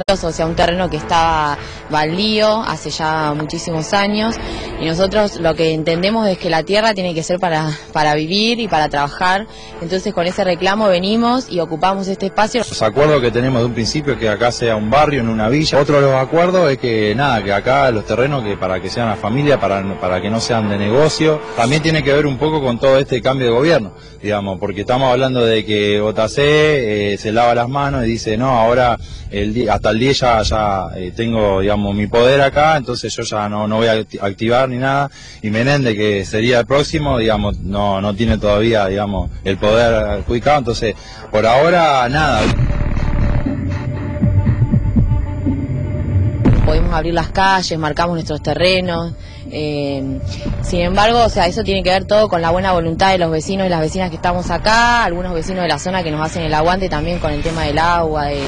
O sea, un terreno que estaba baldío hace ya muchísimos años, y nosotros lo que entendemos es que la tierra tiene que ser para vivir y para trabajar. Entonces con ese reclamo venimos y ocupamos este espacio. Los acuerdos que tenemos de un principio es que acá sea un barrio, en una villa. Otro de los acuerdos es que que acá los terrenos que para que sean una familia, para que no sean de negocio. También tiene que ver un poco con todo este cambio de gobierno, digamos, porque estamos hablando de que JC se lava las manos y dice, no, ahora hasta el 10 ya tengo, digamos, mi poder acá, entonces yo ya no voy a activar ni nada. Y Menéndez, que sería el próximo, digamos, no tiene todavía, digamos, el poder adjudicado, entonces por ahora nada. Podemos abrir las calles, marcamos nuestros terrenos, sin embargo, o sea, eso tiene que ver todo con la buena voluntad de los vecinos y las vecinas que estamos acá, algunos vecinos de la zona que nos hacen el aguante también con el tema del agua, de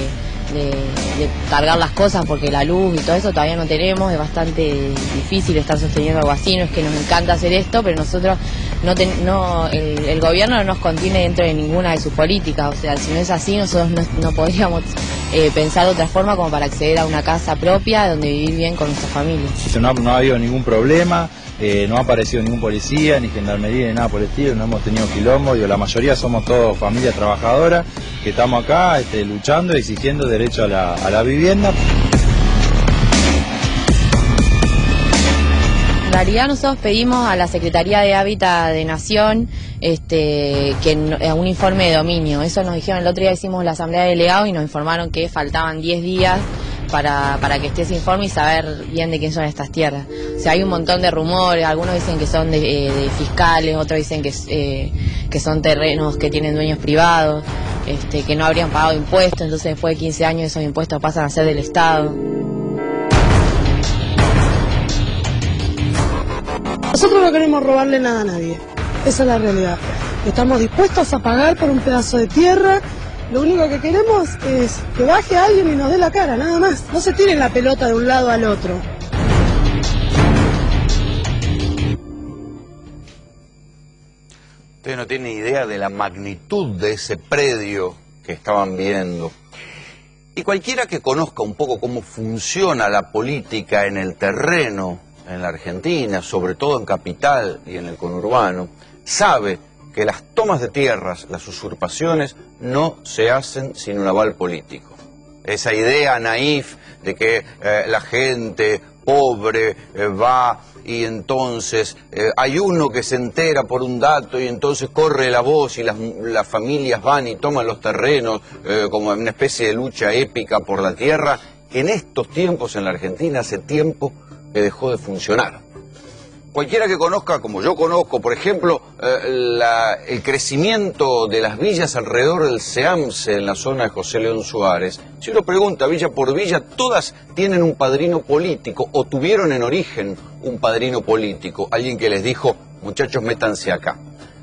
cargar las cosas, porque la luz y todo eso todavía no tenemos. Es bastante difícil estar sosteniendo algo así. No es que nos encanta hacer esto, pero nosotros el gobierno no nos contiene dentro de ninguna de sus políticas. O sea, si no es así, nosotros no podríamos pensar de otra forma como para acceder a una casa propia donde vivir bien con nuestra familia. No ha habido ningún problema. No ha aparecido ningún policía, ni gendarmería, ni nada por el estilo, no hemos tenido quilombo. La mayoría somos todos familias trabajadoras que estamos acá luchando y exigiendo derecho a la vivienda. En realidad nosotros pedimos a la Secretaría de Hábitat de Nación un informe de dominio. Eso nos dijeron el otro día, hicimos la asamblea de delegados y nos informaron que faltaban 10 días para que esté ese informe y saber bien de quién son estas tierras. O sea, hay un montón de rumores, algunos dicen que son de fiscales, otros dicen que son terrenos que tienen dueños privados, que no habrían pagado impuestos, entonces después de 15 años esos impuestos pasan a ser del Estado. Nosotros no queremos robarle nada a nadie, esa es la realidad. Estamos dispuestos a pagar por un pedazo de tierra. Lo único que queremos es que baje alguien y nos dé la cara, nada más. No se tiren la pelota de un lado al otro. Ustedes no tienen idea de la magnitud de ese predio que estaban viendo. Y cualquiera que conozca un poco cómo funciona la política en el terreno, en la Argentina, sobre todo en Capital y en el conurbano, sabe que las tomas de tierras, las usurpaciones, no se hacen sin un aval político. Esa idea naif de que la gente pobre va y entonces hay uno que se entera por un dato y entonces corre la voz y las familias van y toman los terrenos como una especie de lucha épica por la tierra, en estos tiempos en la Argentina hace tiempo que dejó de funcionar. Cualquiera que conozca, como yo conozco, por ejemplo, el crecimiento de las villas alrededor del SEAMSE en la zona de José León Suárez, si uno pregunta villa por villa, todas tienen un padrino político o tuvieron en origen un padrino político, alguien que les dijo, muchachos, métanse acá.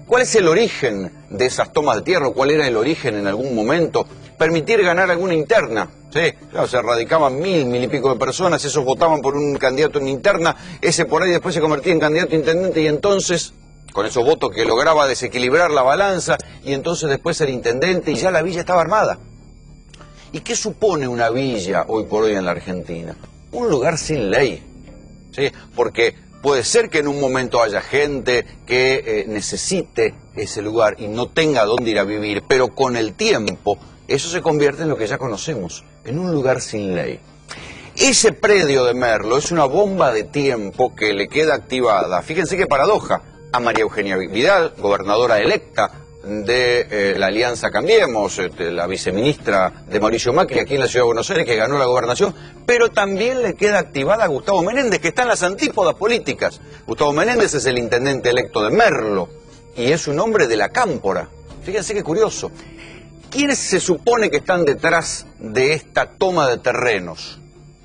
¿Cuál es el origen de esas tomas de tierra? ¿Cuál era el origen en algún momento? Permitir ganar alguna interna. Sí, claro, se radicaban mil y pico de personas, esos votaban por un candidato en interna, ese por ahí después se convertía en candidato a intendente y entonces, con esos votos que lograba desequilibrar la balanza, y entonces después era intendente y ya la villa estaba armada. ¿Y qué supone una villa hoy por hoy en la Argentina? Un lugar sin ley, ¿sí? Porque puede ser que en un momento haya gente que necesite ese lugar y no tenga dónde ir a vivir, pero con el tiempo eso se convierte en lo que ya conocemos, en un lugar sin ley. Ese predio de Merlo es una bomba de tiempo que le queda activada, fíjense qué paradoja, a María Eugenia Vidal, gobernadora electa de la Alianza Cambiemos, la viceministra de Mauricio Macri aquí en la Ciudad de Buenos Aires, que ganó la gobernación, pero también le queda activada a Gustavo Menéndez, que está en las antípodas políticas. Gustavo Menéndez es el intendente electo de Merlo y es un hombre de la Cámpora. Fíjense qué curioso. ¿Quiénes se supone que están detrás de esta toma de terrenos?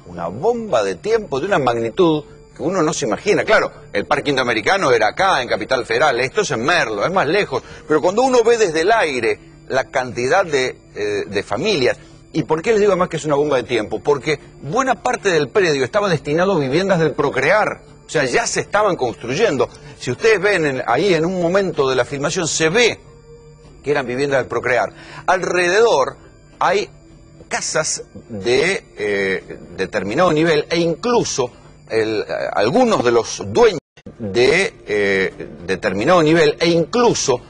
Una bomba de tiempo de una magnitud que uno no se imagina. Claro, el Parque Indoamericano era acá, en Capital Federal, esto es en Merlo, es más lejos. Pero cuando uno ve desde el aire la cantidad de familias, ¿y por qué les digo además que es una bomba de tiempo? Porque buena parte del predio estaba destinado a viviendas del Procrear. O sea, ya se estaban construyendo. Si ustedes ven ahí en un momento de la filmación, se ve que eran viviendas del Procrear. Alrededor hay casas de determinado nivel e incluso algunos de los dueños de determinado nivel e incluso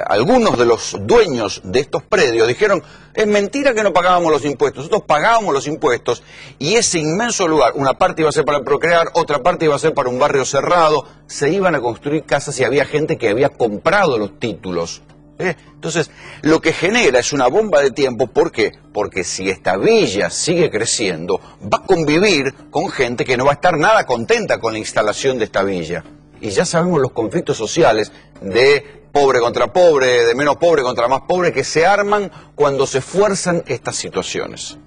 algunos de los dueños de estos predios dijeron: es mentira que no pagábamos los impuestos, nosotros pagábamos los impuestos y ese inmenso lugar, una parte iba a ser para Procrear, otra parte iba a ser para un barrio cerrado, se iban a construir casas y había gente que había comprado los títulos. Entonces, lo que genera es una bomba de tiempo. ¿Por qué? Porque si esta villa sigue creciendo, va a convivir con gente que no va a estar nada contenta con la instalación de esta villa. Y ya sabemos los conflictos sociales de pobre contra pobre, de menos pobre contra más pobre, que se arman cuando se fuerzan estas situaciones.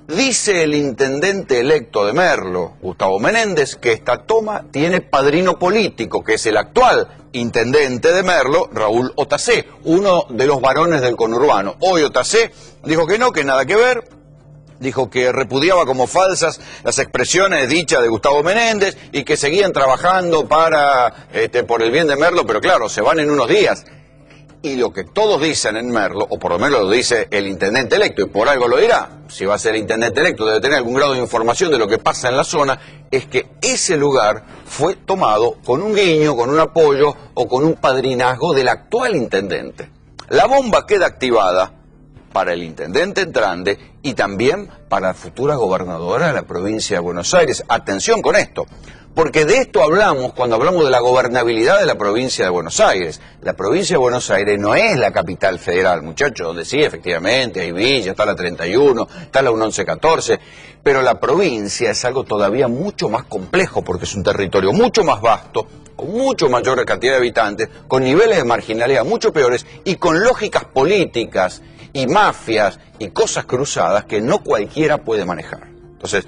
Dice el intendente electo de Merlo, Gustavo Menéndez, que esta toma tiene padrino político, que es el actual intendente de Merlo, Raúl Otacé, uno de los varones del conurbano. Hoy Otacé dijo que no, que nada que ver, dijo que repudiaba como falsas las expresiones dichas de Gustavo Menéndez y que seguían trabajando por el bien de Merlo, pero claro, se van en unos días. Y lo que todos dicen en Merlo, o por lo menos lo dice el intendente electo, y por algo lo dirá, si va a ser el intendente electo debe tener algún grado de información de lo que pasa en la zona, es que ese lugar fue tomado con un guiño, con un apoyo o con un padrinazgo del actual intendente. La bomba queda activada para el intendente entrante y también para la futura gobernadora de la provincia de Buenos Aires. Atención con esto, porque de esto hablamos cuando hablamos de la gobernabilidad de la provincia de Buenos Aires. La provincia de Buenos Aires no es la capital federal, muchachos, donde sí, efectivamente, hay villa, está la 31, está la 1114, pero la provincia es algo todavía mucho más complejo, porque es un territorio mucho más vasto, con mucho mayor cantidad de habitantes, con niveles de marginalidad mucho peores y con lógicas políticas y mafias y cosas cruzadas que no cualquiera puede manejar. Entonces,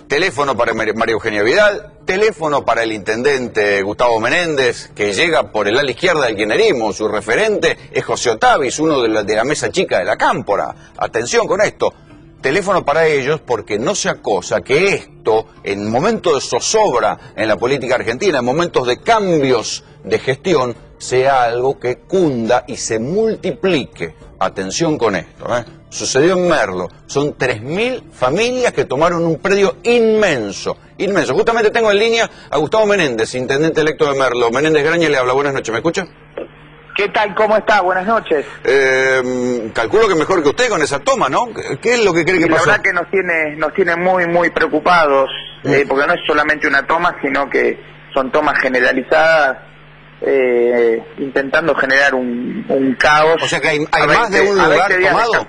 teléfono para María Eugenia Vidal, teléfono para el intendente Gustavo Menéndez, que llega por el ala izquierda del kirchnerismo. Su referente es José Otavis, uno de la mesa chica de la Cámpora. Atención con esto. Teléfono para ellos, porque no sea cosa que esto, en momentos de zozobra en la política argentina, en momentos de cambios de gestión, sea algo que cunda y se multiplique. Atención con esto, Sucedió en Merlo. Son 3.000 familias que tomaron un predio inmenso, inmenso. Justamente tengo en línea a Gustavo Menéndez, intendente electo de Merlo. Menéndez Graña le habla. Buenas noches, ¿me escucha? ¿Qué tal? ¿Cómo está? Buenas noches. Calculo que mejor que usted con esa toma, ¿no? ¿Qué es lo que cree que pasó? La verdad que nos tiene muy preocupados, porque no es solamente una toma, sino que son tomas generalizadas, intentando generar un caos. O sea que hay más de un lugar tomado.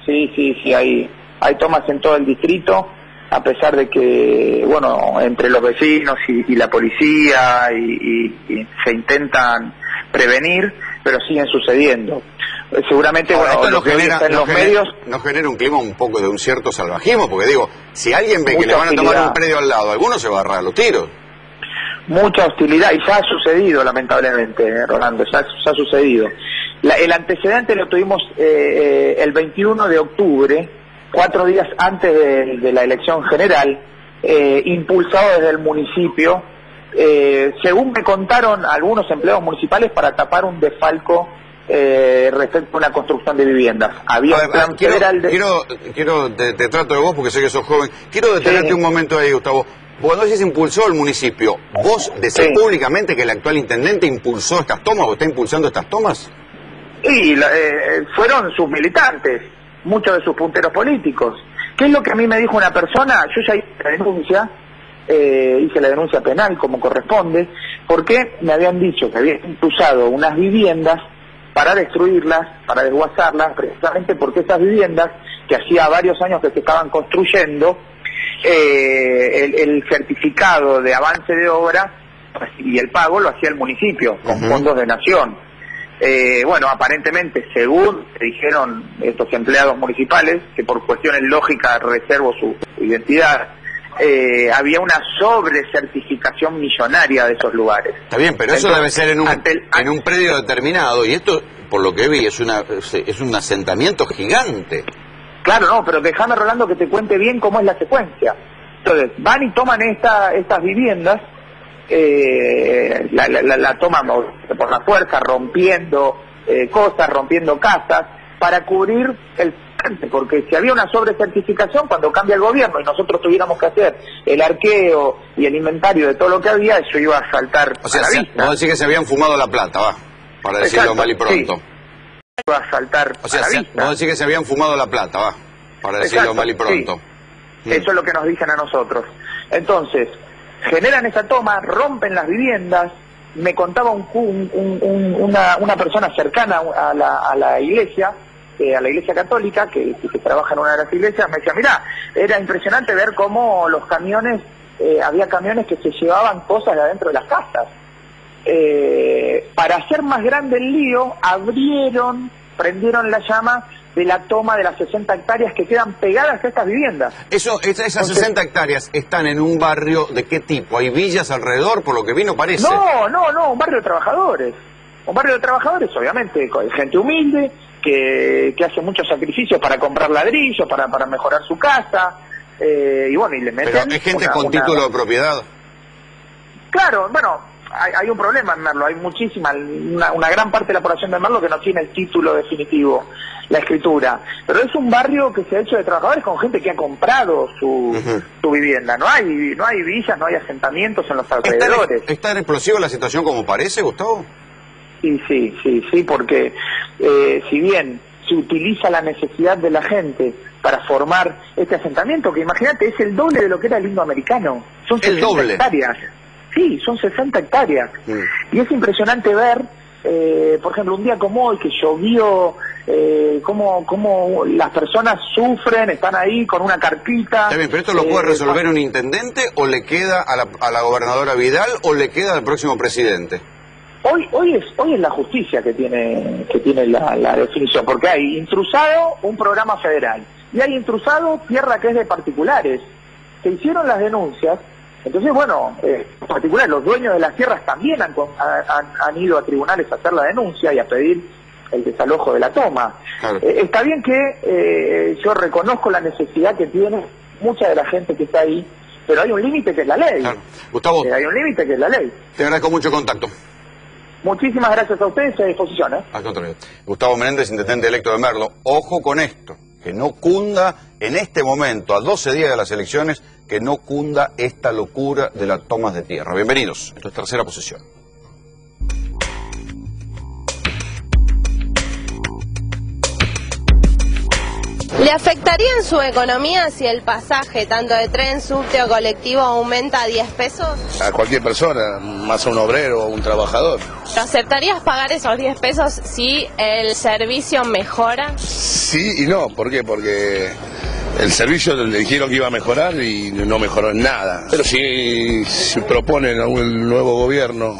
Sí, hay tomas en todo el distrito, a pesar de que, bueno, entre los vecinos y la policía y se intentan prevenir, pero siguen sucediendo. Seguramente, ahora, bueno, lo que en los medios... ¿No genera un clima un poco de un cierto salvajismo? Porque digo, si alguien ve que le van a tomar un predio al lado, alguno se va a agarrar a los tiros. Mucha hostilidad, y ya ha sucedido, lamentablemente, Rolando, ya ha sucedido. El antecedente lo tuvimos el 21 de octubre, 4 días antes de la elección general, impulsado desde el municipio, según me contaron algunos empleados municipales, para tapar un desfalco respecto a una construcción de viviendas. Había un plan federal de... Te trato de vos porque sé que sos joven. Quiero detenerte un momento ahí, Gustavo. Cuando se impulsó el municipio, ¿vos decís públicamente que el actual intendente impulsó estas tomas o está impulsando estas tomas? Y fueron sus militantes, muchos de sus punteros políticos. ¿Qué es lo que a mí me dijo una persona? Yo ya hice la denuncia penal como corresponde, porque me habían dicho que habían usado unas viviendas para destruirlas, para desguazarlas, precisamente porque esas viviendas, que hacía varios años que se estaban construyendo, el certificado de avance de obra y el pago lo hacía el municipio con fondos de nación. Bueno, aparentemente, según dijeron estos empleados municipales, que por cuestiones lógicas reservo su identidad, había una sobrecertificación millonaria de esos lugares. Está bien, pero eso debe ser en un predio determinado, y esto, por lo que vi, es un asentamiento gigante. Claro, no, pero déjame, Rolando, que te cuente bien cómo es la secuencia. Entonces, van y toman estas viviendas, la toman por la fuerza, rompiendo cosas, rompiendo casas, para cubrir el impresionante, porque si había una sobrecertificación, cuando cambia el gobierno y nosotros tuviéramos que hacer el arqueo y el inventario de todo lo que había, eso iba a saltar o sea, a la vista. Vos decís que se habían fumado la plata, va, para decirlo Exacto, mal y pronto. sí. Iba a saltar O sea, a la vista. vos decís que se habían fumado la plata, va, para decirlo Exacto, mal y pronto. sí. Eso es lo que nos dicen a nosotros. Entonces, generan esa toma, rompen las viviendas. Me contaba una persona cercana a la iglesia católica, que trabaja en una de las iglesias, me decía, mirá, era impresionante ver cómo los camiones, había camiones que se llevaban cosas de adentro de las casas. Para hacer más grande el lío, prendieron la llama de la toma de las 60 hectáreas que quedan pegadas a estas viviendas. Esas 60 hectáreas están en un barrio ¿de qué tipo? ¿Hay villas alrededor, por lo que vino parece? No, un barrio de trabajadores. Un barrio de trabajadores, obviamente, con gente humilde, que hace muchos sacrificios para comprar ladrillos, para mejorar su casa, y bueno, y le meten... Pero es gente con título de propiedad. Claro, bueno... Hay un problema en Merlo, hay una gran parte de la población de Merlo que no tiene el título definitivo, la escritura, pero es un barrio que se ha hecho de trabajadores con gente que ha comprado su vivienda, no hay villas, no hay asentamientos en los alrededores. ¿Es tan explosiva la situación como parece, Gustavo? Sí, porque si bien se utiliza la necesidad de la gente para formar este asentamiento, que imagínate, es el doble de lo que era el indoamericano, son 60 hectáreas. Sí, son 60 hectáreas. Y es impresionante ver, por ejemplo, un día como hoy, que llovió, cómo las personas sufren, están ahí con una carpita. Está bien, pero esto lo puede resolver un intendente, o le queda a la gobernadora Vidal, o le queda al próximo presidente. Hoy es la justicia que tiene la definición, porque hay intrusado un programa federal, y hay intrusado tierra que es de particulares. Se hicieron las denuncias. Entonces, bueno, en particular los dueños de las tierras también han ido a tribunales a hacer la denuncia y a pedir el desalojo de la toma. Claro. Está bien que yo reconozco la necesidad que tiene mucha de la gente que está ahí, pero hay un límite que es la ley. Claro. Gustavo, hay un límite que es la ley. Te agradezco mucho el contacto. Muchísimas gracias a ustedes, a disposición. Al contrario. Gustavo Menéndez, intendente electo de Merlo. Ojo con esto, que no cunda en este momento, a 12 días de las elecciones, que no cunda esta locura de las tomas de tierra. Bienvenidos, esto es Tercera Posición. ¿Le afectaría en su economía si el pasaje, tanto de tren, subte o colectivo, aumenta a 10 pesos? A cualquier persona, más a un obrero o un trabajador. ¿Aceptarías pagar esos 10 pesos si el servicio mejora? Sí y no, ¿por qué? Porque el servicio le dijeron que iba a mejorar y no mejoró en nada. Pero si proponen a un nuevo gobierno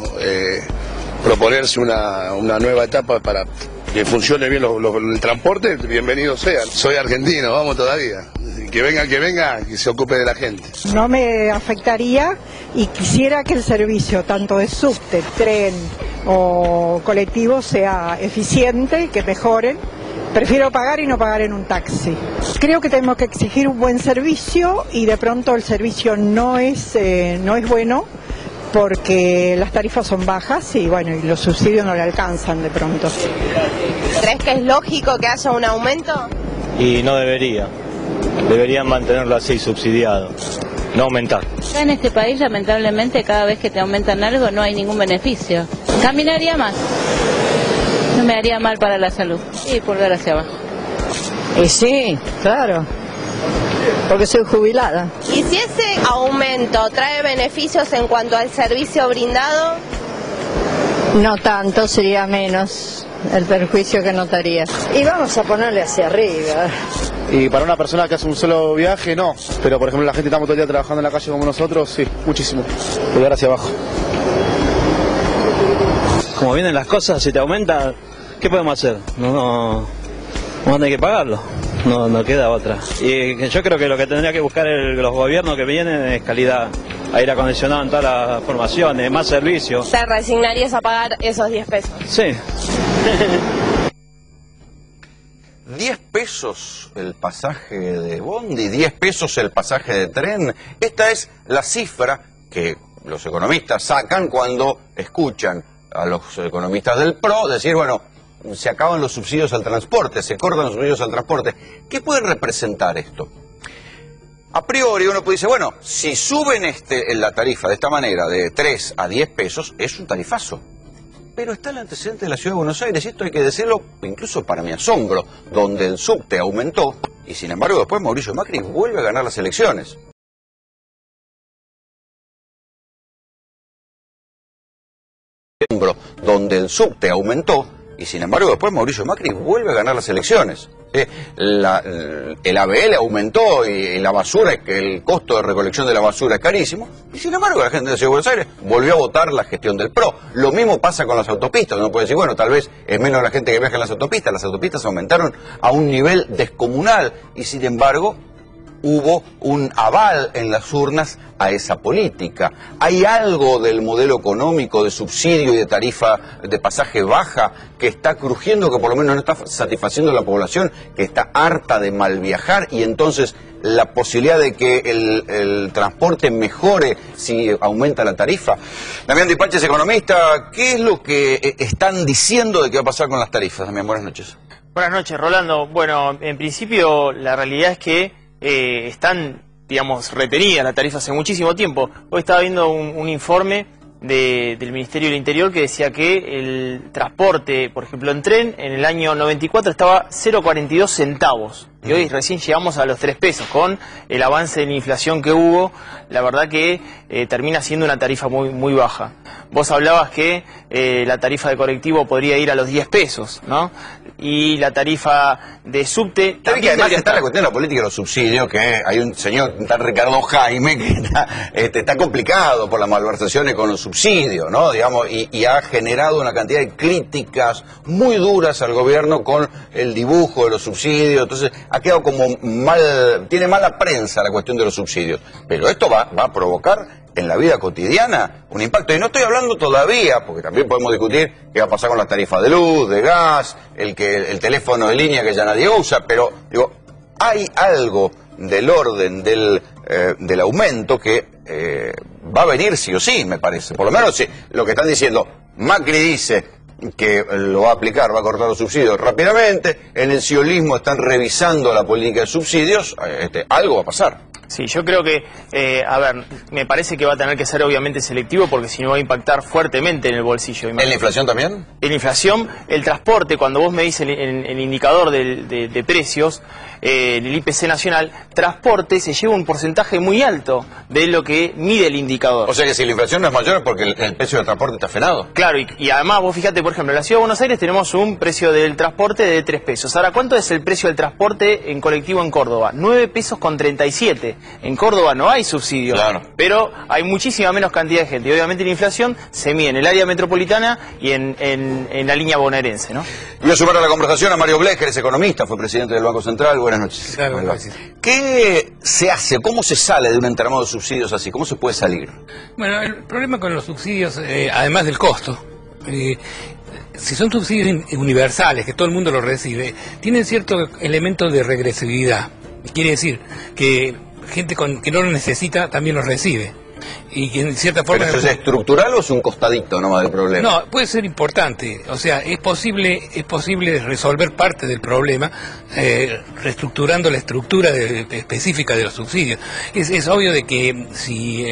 proponerse una nueva etapa para que funcione bien el transporte, bienvenido sea. Soy argentino, vamos todavía. Que venga, que se ocupe de la gente. No me afectaría y quisiera que el servicio, tanto de subte, tren o colectivo, sea eficiente, que mejoren. Prefiero pagar y no pagar en un taxi. Creo que tenemos que exigir un buen servicio y de pronto el servicio no es bueno porque las tarifas son bajas y bueno, y los subsidios no le alcanzan de pronto. ¿Crees que es lógico que haya un aumento? Y no debería. Deberían mantenerlo así, subsidiado, no aumentar. En este país, lamentablemente, cada vez que te aumentan algo no hay ningún beneficio. Caminaría más. No me haría mal para la salud. Y pulgar hacia abajo. Y sí, claro. Porque soy jubilada. ¿Y si ese aumento trae beneficios en cuanto al servicio brindado? No tanto, sería menos el perjuicio que notaría. Y vamos a ponerle hacia arriba. Y para una persona que hace un solo viaje, no. Pero por ejemplo la gente que estamos todo el día trabajando en la calle como nosotros, sí, muchísimo. Pulgar hacia abajo. Como vienen las cosas, si te aumenta, ¿qué podemos hacer? No vamos a tener que pagarlo. No queda otra. Y yo creo que lo que tendría que buscar los gobiernos que vienen es calidad, aire acondicionado en todas las formaciones, más servicios. ¿Te resignarías a pagar esos 10 pesos? Sí. 10 pesos el pasaje de bondi, 10 pesos el pasaje de tren. Esta es la cifra que los economistas sacan cuando escuchan a los economistas del PRO decir, bueno, se acaban los subsidios al transporte, se cortan los subsidios al transporte. ¿Qué puede representar esto? A priori uno puede decir, bueno, si suben la tarifa de esta manera, de 3 a 10 pesos, es un tarifazo. Pero está el antecedente de la Ciudad de Buenos Aires, y esto hay que decirlo incluso para mi asombro, donde el subte aumentó, y sin embargo después Mauricio Macri vuelve a ganar las elecciones. Donde el subte aumentó, y sin embargo después Mauricio Macri vuelve a ganar las elecciones. El ABL aumentó y la basura, el costo de recolección de la basura es carísimo, y sin embargo la gente de la Ciudad de Buenos Aires volvió a votar la gestión del PRO. Lo mismo pasa con las autopistas. Uno puede decir, bueno, tal vez es menos la gente que viaja en las autopistas aumentaron a un nivel descomunal, y sin embargo hubo un aval en las urnas a esa política. ¿Hay algo del modelo económico de subsidio y de tarifa de pasaje baja que está crujiendo, que por lo menos no está satisfaciendo a la población, que está harta de mal viajar, y entonces la posibilidad de que el transporte mejore si aumenta la tarifa? Damián Dipache es economista. ¿Qué es lo que están diciendo de qué va a pasar con las tarifas? Damián, buenas noches. Buenas noches, Rolando. Bueno, en principio la realidad es que están, digamos, retenidas las tarifas hace muchísimo tiempo. Hoy estaba viendo un informe del Ministerio del Interior que decía que el transporte, por ejemplo, en tren, en el año 94 estaba 0,42 centavos. Y hoy recién llegamos a los 3 pesos. Con el avance de la inflación que hubo, la verdad que termina siendo una tarifa muy baja. Vos hablabas que la tarifa de colectivo podría ir a los 10 pesos, ¿no? Y la tarifa de subte también. Que además está la cuestión de la política de los subsidios, que hay un señor, un tal Ricardo Jaime, que está complicado por las malversaciones con los subsidios, ¿no? Digamos, y ha generado una cantidad de críticas muy duras al gobierno con el dibujo de los subsidios. Entonces ha quedado como tiene mala prensa la cuestión de los subsidios. Pero esto va a provocar en la vida cotidiana un impacto. Y no estoy hablando todavía, porque también podemos discutir qué va a pasar con las tarifas de luz, de gas, el teléfono de línea que ya nadie usa, pero digo, hay algo del orden del aumento que va a venir sí o sí, me parece. Por lo menos sí, lo que están diciendo, Macri dice que lo va a aplicar, va a cortar los subsidios rápidamente, en el ciolismo están revisando la política de subsidios, algo va a pasar. Sí, yo creo que, a ver, me parece que va a tener que ser obviamente selectivo, porque si no va a impactar fuertemente en el bolsillo. ¿En la inflación también? En la inflación, el transporte, cuando vos me dices el indicador de precios, el IPC nacional, transporte se lleva un porcentaje muy alto de lo que mide el indicador. O sea que si la inflación no es mayor es porque el precio del transporte está frenado. Claro, y además vos fíjate, por ejemplo, en la Ciudad de Buenos Aires tenemos un precio del transporte de 3 pesos. Ahora, ¿cuánto es el precio del transporte en colectivo en Córdoba? 9 pesos con 37. En Córdoba no hay subsidio, claro, pero hay muchísima menos cantidad de gente. Y obviamente la inflación se mide en el área metropolitana y en la línea bonaerense, ¿no? Voy a sumar a la conversación a Mario Blecher, es economista, fue presidente del Banco Central. Buenas noches. Claro, gracias. ¿Qué se hace? ¿Cómo se sale de un entramado de subsidios así? ¿Cómo se puede salir? Bueno, el problema con los subsidios, además del costo, si son subsidios universales, que todo el mundo los recibe, tienen cierto elemento de regresividad. Quiere decir que gente que no lo necesita también lo recibe. Y que en cierta forma... ¿Pero eso es estructural o es un costadito nomás del problema? No, puede ser importante. O sea, es posible resolver parte del problema reestructurando la estructura específica de los subsidios. Es obvio de que si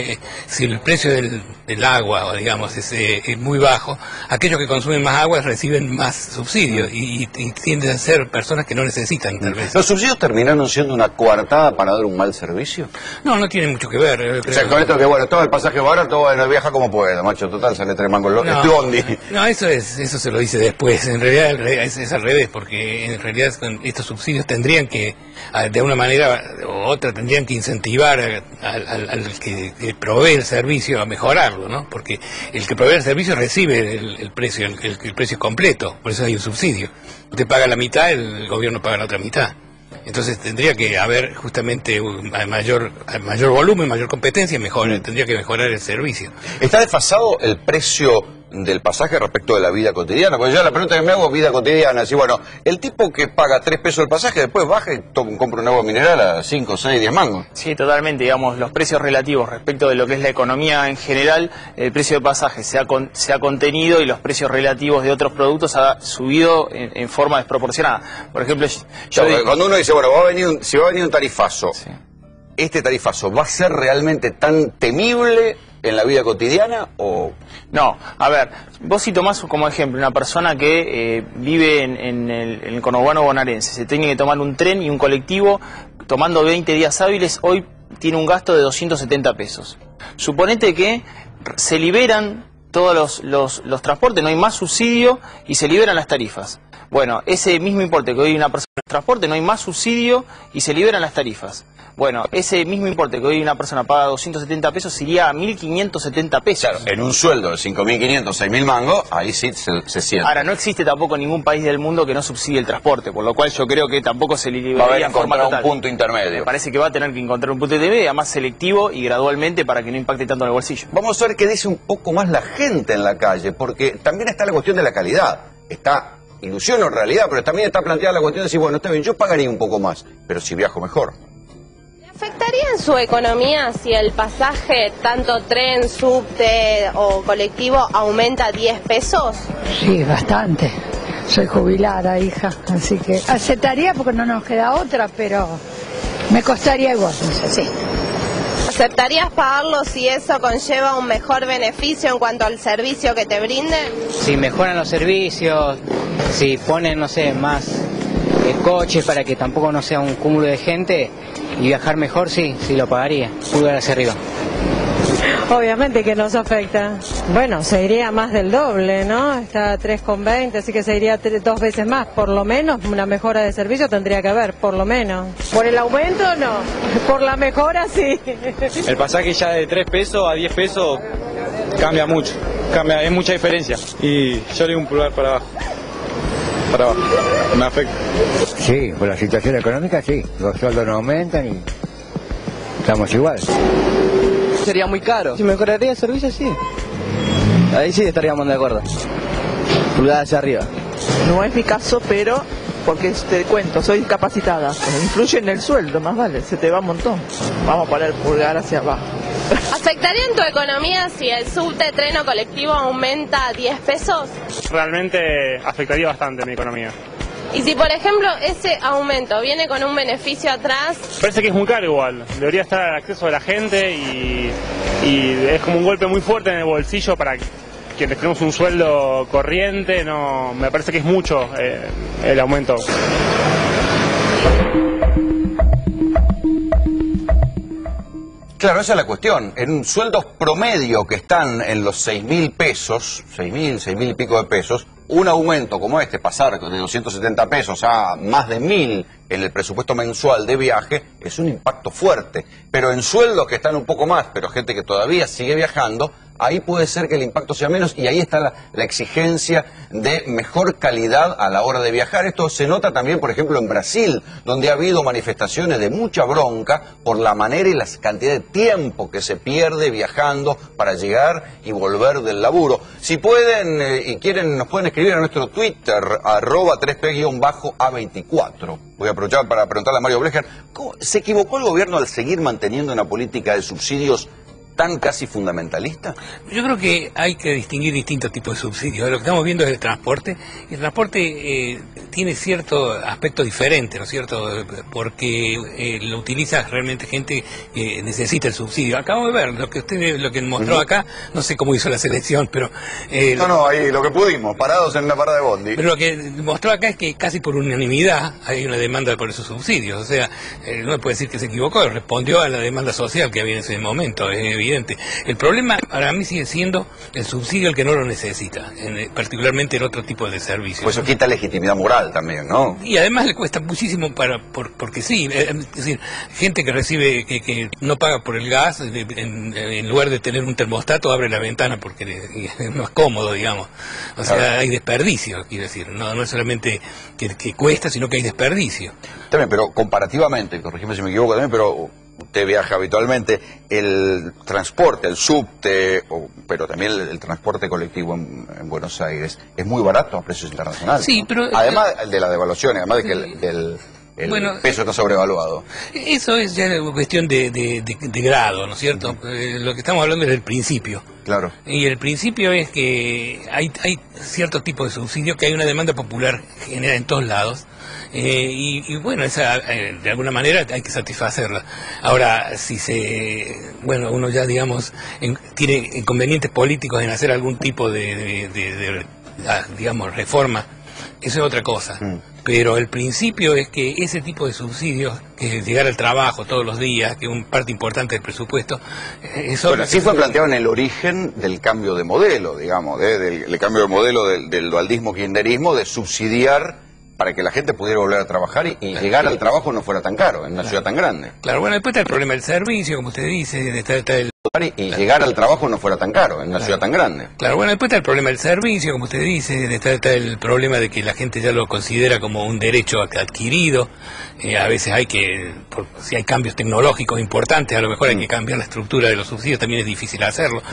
el precio del agua, o digamos, es muy bajo, aquellos que consumen más agua reciben más subsidios y tienden a ser personas que no necesitan, tal vez. ¿Los subsidios terminaron siendo una coartada para dar un mal servicio? No tiene mucho que ver. O sea, con esto que, bueno, todo el pasaje barato, bueno, viaja como pueda, macho, total, sale 3 mangos el bondi. No, eso se lo dice después. En realidad es al revés, porque en realidad estos subsidios tendrían que, de una manera u otra, tendrían que incentivar al que provee el servicio a mejorarlo, ¿no? Porque el que provee el servicio recibe el precio, el precio completo, por eso hay un subsidio. Usted paga la mitad, el gobierno paga la otra mitad. Entonces tendría que haber justamente mayor volumen, mayor competencia, tendría que mejorar el servicio. ¿Está desfasado el precio del pasaje respecto de la vida cotidiana? Porque yo la pregunta que me hago es vida cotidiana. Si, bueno, el tipo que paga 3 pesos el pasaje, después baja y compra un agua mineral a 5, 6, 10 mangos. Sí, totalmente. Digamos, los precios relativos respecto de lo que es la economía en general, el precio de pasaje se ha contenido y los precios relativos de otros productos ha subido en forma desproporcionada. Por ejemplo, cuando uno dice, bueno, si va a venir un tarifazo, sí, ¿este tarifazo va a ser realmente tan temible en la vida cotidiana o...? No, a ver, vos si tomás como ejemplo una persona que vive en el conurbano bonaerense, se tiene que tomar un tren y un colectivo, tomando 20 días hábiles, hoy tiene un gasto de 270 pesos. Suponete que se liberan todos los transportes, no hay más subsidio y se liberan las tarifas. Bueno, ese mismo importe que hoy una persona en transporte, no hay más subsidio y se liberan las tarifas. Bueno, ese mismo importe que hoy una persona paga 270 pesos iría a 1.570 pesos. Claro, en un sueldo de 5.500, 6.000 mangos, ahí sí se siente. Ahora, no existe tampoco ningún país del mundo que no subsidie el transporte, por lo cual yo creo que tampoco se liberaría en forma total. Un punto intermedio. Me parece que va a tener que encontrar un punto intermedio, más selectivo y gradualmente para que no impacte tanto en el bolsillo. Vamos a ver qué dice un poco más la gente en la calle, porque también está la cuestión de la calidad. Está ilusión o realidad, pero también está planteada la cuestión de decir, bueno, está bien, yo pagaría un poco más, pero si viajo mejor. ¿Afectaría en su economía si el pasaje, tanto tren, subte o colectivo, aumenta 10 pesos? Sí, bastante. Soy jubilada, hija, así que aceptaría porque no nos queda otra, pero me costaría igual, no sé, sí. ¿Aceptarías pagarlo si eso conlleva un mejor beneficio en cuanto al servicio que te brinde? Si mejoran los servicios, si ponen, no sé, más coches para que tampoco no sea un cúmulo de gente y viajar mejor, sí lo pagaría, pulgar hacia arriba. Obviamente que nos afecta. Bueno, se iría más del doble, ¿no? Está a 3,20, así que se iría 2 veces más, por lo menos. Una mejora de servicio tendría que haber, por lo menos. ¿Por el aumento no? Por la mejora sí. El pasaje ya de 3 pesos a 10 pesos cambia mucho, es mucha diferencia. Y yo le doy un pulgar para abajo. Me afecta. Sí, por la situación económica sí, los sueldos no aumentan y estamos igual. Sería muy caro. Si mejoraría el servicio, sí. Ahí sí estaríamos de acuerdo. Pulgada hacia arriba. No es mi caso, pero porque te cuento, soy discapacitada. Influye en el sueldo, más vale, se te va un montón. Vamos a poner pulgar hacia abajo. ¿Afectaría en tu economía si el subte, tren o colectivo aumenta 10 pesos? Realmente afectaría bastante mi economía. Y si, por ejemplo, ese aumento viene con un beneficio atrás... Parece que es muy caro igual, debería estar al acceso de la gente y es como un golpe muy fuerte en el bolsillo para quienes tenemos un sueldo corriente, no, me parece que es mucho el aumento. Claro, esa es la cuestión. En sueldos promedio que están en los 6.000 pesos, 6.000 y pico de pesos, un aumento como este, pasar de 270 pesos a más de 1.000 en el presupuesto mensual de viaje, es un impacto fuerte. Pero en sueldos que están un poco más, pero gente que todavía sigue viajando, ahí puede ser que el impacto sea menos y ahí está la exigencia de mejor calidad a la hora de viajar. Esto se nota también, por ejemplo, en Brasil, donde ha habido manifestaciones de mucha bronca por la manera y la cantidad de tiempo que se pierde viajando para llegar y volver del laburo. Si pueden y quieren, nos pueden escribir a nuestro Twitter, @3P_A24. Voy a aprovechar para preguntarle a Mario Blecher, ¿se equivocó el gobierno al seguir manteniendo una política de subsidios tan casi fundamentalista? Yo creo que hay que distinguir distintos tipos de subsidios. Lo que estamos viendo es el transporte. El transporte tiene cierto aspecto diferente, ¿no es cierto? Porque lo utiliza realmente gente que necesita el subsidio. Acabo de ver lo que mostró acá, no sé cómo hizo la selección, pero... ahí lo que pudimos, parados en una parada de bondi. Pero lo que mostró acá es que casi por unanimidad hay una demanda por esos subsidios. O sea, no se puede decir que se equivocó, respondió a la demanda social que había en ese momento, evidente. El problema para mí sigue siendo el subsidio al que no lo necesita, particularmente en otro tipo de servicios. Pues eso quita legitimidad moral también, ¿no? Y además le cuesta muchísimo porque sí, es decir, gente que recibe, que no paga por el gas, en lugar de tener un termostato abre la ventana porque es más cómodo, digamos. O sea, hay desperdicio, quiero decir, no es solamente que cuesta, sino que hay desperdicio. También, pero comparativamente, corrígeme si me equivoco también, pero usted viaja habitualmente, el transporte, el subte, pero también el transporte colectivo en Buenos Aires, es muy barato a precios internacionales. Sí, ¿no? pero... Además de la devaluación, además de que el peso está sobrevaluado. Eso es ya cuestión de grado, ¿no es cierto? Lo que estamos hablando es del principio. Claro. Y el principio es que hay cierto tipo de subsidio, que hay una demanda popular generada en todos lados. Y bueno, esa de alguna manera hay que satisfacerla. Ahora, si uno ya digamos tiene inconvenientes políticos en hacer algún tipo de digamos reforma, eso es otra cosa. Pero el principio es que ese tipo de subsidios, que es llegar al trabajo todos los días, que es una parte importante del presupuesto, bueno, así fue planteado en el origen del cambio de modelo, digamos, del cambio de modelo del dualdismo-kirchnerismo, de subsidiar para que la gente pudiera volver a trabajar y llegar al trabajo no fuera tan caro, en una ciudad tan grande. Claro, bueno, después está el problema del servicio, como usted dice, está el... Y llegar al trabajo no fuera tan caro, en una ciudad tan grande. Claro, bueno, después está el problema del servicio, como usted dice, está el problema de que la gente ya lo considera como un derecho adquirido. A veces si hay cambios tecnológicos importantes, a lo mejor hay que cambiar la estructura de los subsidios, también es difícil hacerlo.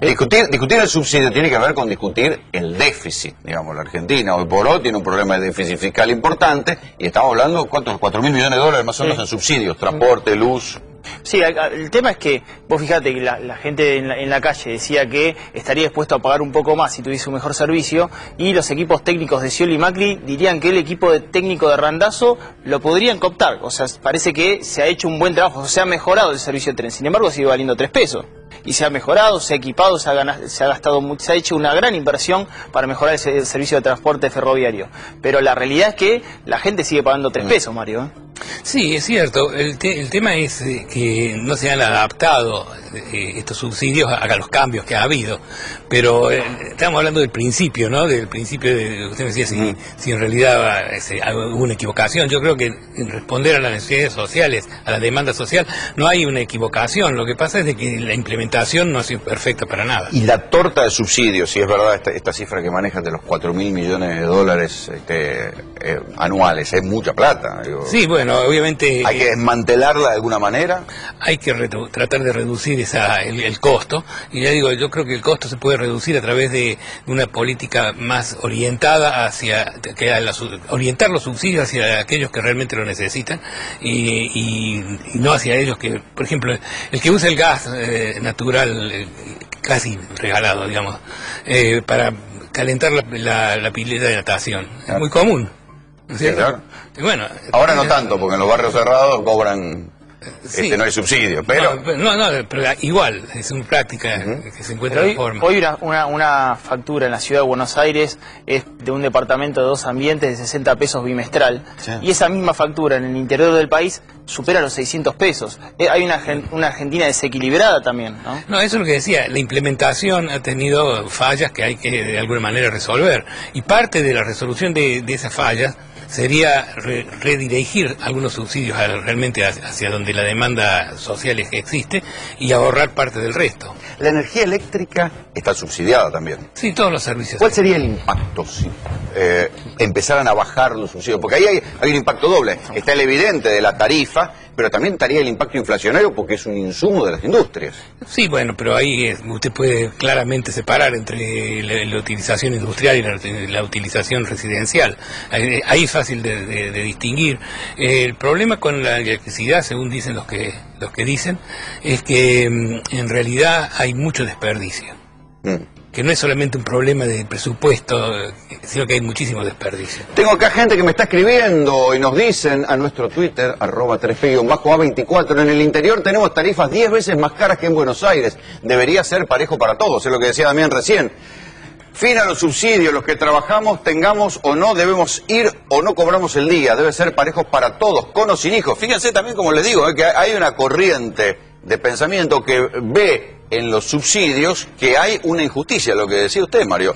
Discutir el subsidio tiene que ver con discutir el déficit, digamos. La Argentina hoy por hoy tiene un problema de déficit fiscal importante y estamos hablando, ¿cuántos? 4.000 millones de dólares más o menos en subsidios, transporte, luz... Sí, el tema es que, vos fíjate que la gente en la calle decía que estaría dispuesto a pagar un poco más si tuviese un mejor servicio, y los equipos técnicos de Scioli y Macri dirían que el equipo técnico de Randazzo lo podrían cooptar. O sea, parece que se ha hecho un buen trabajo, se ha mejorado el servicio de tren, sin embargo sigue valiendo 3 pesos. Y se ha mejorado, se ha equipado, se ha gastado mucho, se ha hecho una gran inversión para mejorar el servicio de transporte ferroviario. Pero la realidad es que la gente sigue pagando 3 pesos, Mario. Sí, es cierto. El tema es que no se han adaptado estos subsidios a los cambios que ha habido. Pero estamos hablando del principio, ¿no? Del principio de, usted me decía si en realidad hubo una equivocación. Yo creo que en responder a las necesidades sociales, a la demanda social, no hay una equivocación. Lo que pasa es de que la implementación no ha sido perfecta para nada. Y la torta de subsidios, si es verdad esta cifra que manejan de los 4.000 millones de dólares anuales, es mucha plata. Digo. Sí, bueno, obviamente... ¿Hay que desmantelarla de alguna manera? Hay que tratar de reducir el costo. Y ya digo, yo creo que el costo se puede reducir a través de una política más orientada orientar los subsidios hacia aquellos que realmente lo necesitan y no hacia ellos que, por ejemplo, el que usa el gas natural casi regalado, digamos, para calentar la pileta de natación. Es muy común, ¿no es cierto? Claro. Y bueno, ahora no tanto, porque en los barrios cerrados cobran... no hay subsidio, pero... pero igual, es una práctica que se encuentra de forma. Hoy una factura en la ciudad de Buenos Aires es de un departamento de 2 ambientes de 60 pesos bimestral, y esa misma factura en el interior del país supera los 600 pesos. Hay una Argentina desequilibrada también, ¿no? No, eso es lo que decía, la implementación ha tenido fallas que hay que de alguna manera resolver, y parte de la resolución de esas fallas sería redirigir algunos subsidios realmente hacia donde la demanda social existe y ahorrar parte del resto. La energía eléctrica está subsidiada también. Sí, todos los servicios. ¿Cuál sería el impacto si empezaran a bajar los subsidios? Porque ahí hay un impacto doble. Está el evidente de la tarifa, pero también estaría el impacto inflacionario porque es un insumo de las industrias. Sí, bueno, pero ahí usted puede claramente separar entre la utilización industrial y la utilización residencial. Ahí es fácil de distinguir. El problema con la electricidad, según dicen los que dicen, es que en realidad hay mucho desperdicio. Que no es solamente un problema de presupuesto, sino que hay muchísimo desperdicio. Tengo acá gente que me está escribiendo y nos dicen a nuestro Twitter, @3P_A24, en el interior tenemos tarifas 10 veces más caras que en Buenos Aires. Debería ser parejo para todos, es lo que decía Damián recién. Fin a los subsidios, los que trabajamos, tengamos o no, debemos ir o no cobramos el día. Debe ser parejos para todos, con o sin hijos. Fíjense también, como les digo, que hay una corriente de pensamiento que ve en los subsidios que hay una injusticia, lo que decía usted, Mario.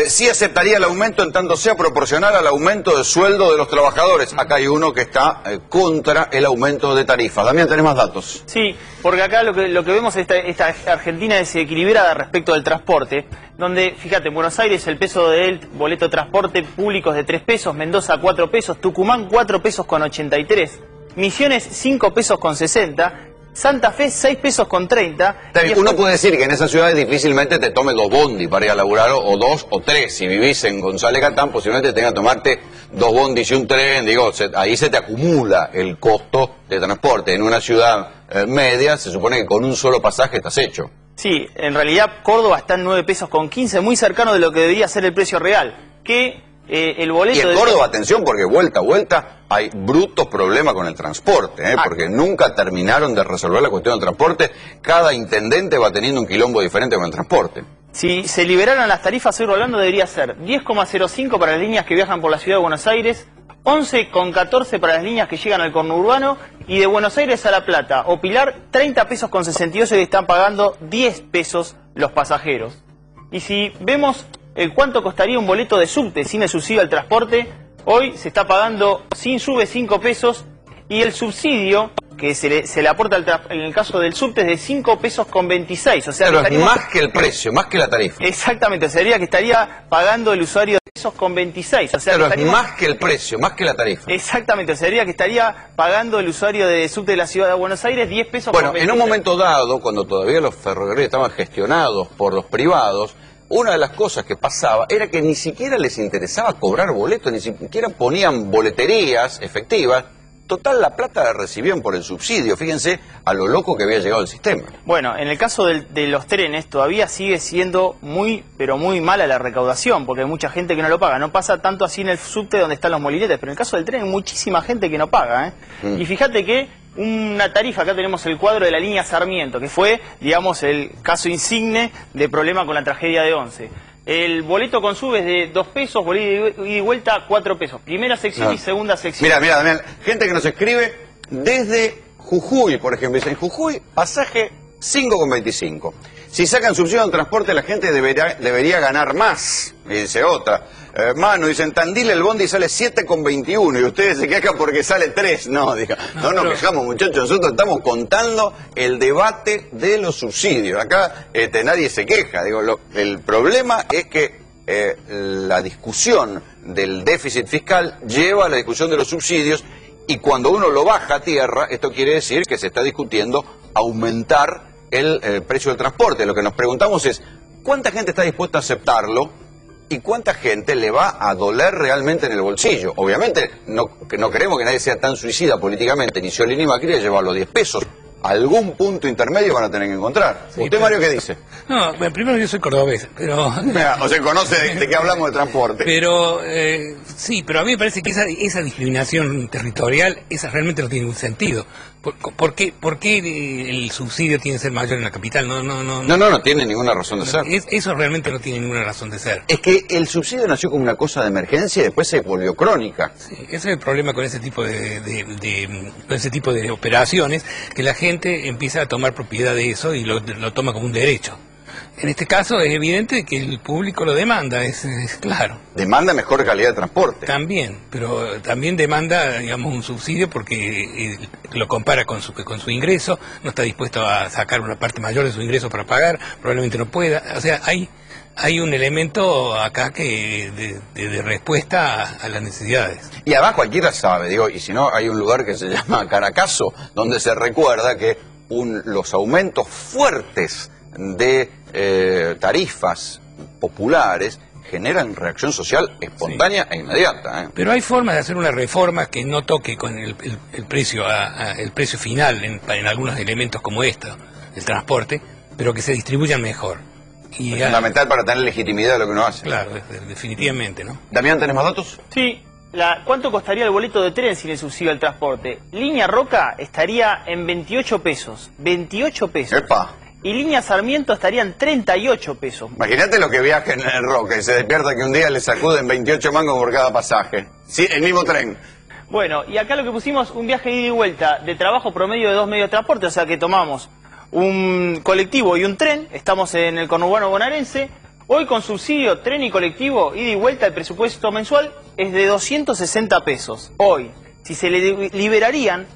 Sí aceptaría el aumento en tanto sea proporcional al aumento de sueldo de los trabajadores. Acá hay uno que está contra el aumento de tarifas. Damián, ¿tenés más datos? Sí, porque acá lo que vemos es esta Argentina desequilibrada respecto al transporte, donde, fíjate, en Buenos Aires el peso del boleto de transporte público es de 3 pesos, Mendoza 4 pesos, Tucumán 4 pesos con 83. Misiones 5 pesos con 60, Santa Fe 6 pesos con 30. Uno puede decir que en esas ciudades difícilmente te tome 2 bondi para ir a laburar, o 2 o 3. Si vivís en González Catán, posiblemente tenga que tomarte 2 bondis y un tren. Digo, ahí se te acumula el costo de transporte. En una ciudad media se supone que con un solo pasaje estás hecho. Sí, en realidad Córdoba está en 9 pesos con 15, muy cercano de lo que debería ser el precio real. Que el boleto... Y en Córdoba, atención, porque vuelta a vuelta hay brutos problemas con el transporte, porque nunca terminaron de resolver la cuestión del transporte. Cada intendente va teniendo un quilombo diferente con el transporte. Si se liberaran las tarifas, hoy Rolando, debería ser 10,05 para las líneas que viajan por la ciudad de Buenos Aires, 11,14 para las líneas que llegan al conurbano, y de Buenos Aires a La Plata o Pilar, 30 pesos con 68, y están pagando 10 pesos los pasajeros. Y si vemos el cuánto costaría un boleto de subte sin el subsidio al transporte, hoy se está pagando sin sube 5 pesos, y el subsidio que se le aporta en el caso del subte es de 5 pesos con 26. O sea, pero es más que el precio, más que la tarifa. Exactamente, sería que estaría pagando el usuario de pesos con 26. O sea, pero es más que el precio, más que la tarifa. Exactamente, sería que estaría pagando el usuario de subte de la ciudad de Buenos Aires 10 pesos con 26. Bueno, en un momento dado, cuando todavía los ferrocarriles estaban gestionados por los privados, una de las cosas que pasaba era que ni siquiera les interesaba cobrar boletos, ni siquiera ponían boleterías efectivas. Total, la plata la recibían por el subsidio. Fíjense a lo loco que había llegado el sistema. Bueno, en el caso de los trenes todavía sigue siendo muy, pero muy mala la recaudación, porque hay mucha gente que no lo paga. No pasa tanto así en el subte donde están los molinetes, pero en el caso del tren hay muchísima gente que no paga, Y fíjate que una tarifa, acá tenemos el cuadro de la línea Sarmiento, que fue, digamos, el caso insigne de problema con la tragedia de Once. El boleto con sube es de 2 pesos, boleto ida y vuelta 4 pesos. Primera sección y segunda sección. Mira, Damián, gente que nos escribe desde Jujuy, por ejemplo. Dice, en Jujuy, pasaje 5,25. Si sacan subsidio al transporte, la gente debería ganar más. Y dice otra. Manu, dice, en Tandil el bondi sale 7,21 y ustedes se quejan porque sale 3. No, diga, no nos quejamos, muchachos. Nosotros estamos contando el debate de los subsidios. Acá nadie se queja. Digo, el problema es que la discusión del déficit fiscal lleva a la discusión de los subsidios, y cuando uno lo baja a tierra, esto quiere decir que se está discutiendo aumentar el precio del transporte. Lo que nos preguntamos es, ¿cuánta gente está dispuesta a aceptarlo? ¿Y cuánta gente le va a doler realmente en el bolsillo? Obviamente no queremos que nadie sea tan suicida políticamente, ni Scioli ni Macri, a llevar los 10 pesos. Algún punto intermedio van a tener que encontrar. Sí, ¿usted, Mario, qué dice? No, primero yo soy cordobés, pero... O sea, conoce de qué hablamos de transporte. Pero, sí, pero a mí me parece que esa discriminación territorial, esa realmente no tiene ningún sentido. ¿Por qué el subsidio tiene que ser mayor en la capital? No tiene ninguna razón de ser. Eso realmente no tiene ninguna razón de ser. Es que el subsidio nació como una cosa de emergencia y después se volvió crónica. Sí, ese es el problema con ese tipo de operaciones, que la gente empieza a tomar propiedad de eso y lo toma como un derecho. En este caso es evidente que el público lo demanda, es claro. Demanda mejor calidad de transporte. También, pero también demanda, digamos, un subsidio porque lo compara con su ingreso, no está dispuesto a sacar una parte mayor de su ingreso para pagar, probablemente no pueda. O sea, hay un elemento acá que de respuesta a las necesidades. Y además cualquiera sabe, digo, y si no, hay un lugar que se llama Caracazo, donde se recuerda que los aumentos fuertes de tarifas populares generan reacción social espontánea e inmediata. Pero hay formas de hacer una reforma que no toque con el precio el precio final en algunos elementos como esto, el transporte, pero que se distribuyan mejor. Y es fundamental para tener legitimidad de lo que uno hace. Claro, definitivamente, ¿no? Damián, ¿tenés más datos? Sí. ¿Cuánto costaría el boleto de tren sin el subsidio al transporte? Línea Roca estaría en 28 pesos. 28 pesos. ¡Epa! Y línea Sarmiento estaría en 38 pesos. Imagínate lo que viaja en el Roca y se despierta que un día le sacuden 28 mangos por cada pasaje. Sí, el mismo tren. Bueno, y acá lo que pusimos, un viaje de ida y vuelta de trabajo promedio de 2 medios de transporte, o sea que tomamos un colectivo y un tren, estamos en el conurbano bonaerense. Hoy con subsidio, tren y colectivo, ida y vuelta, el presupuesto mensual es de 260 pesos. Hoy, si se le liberarían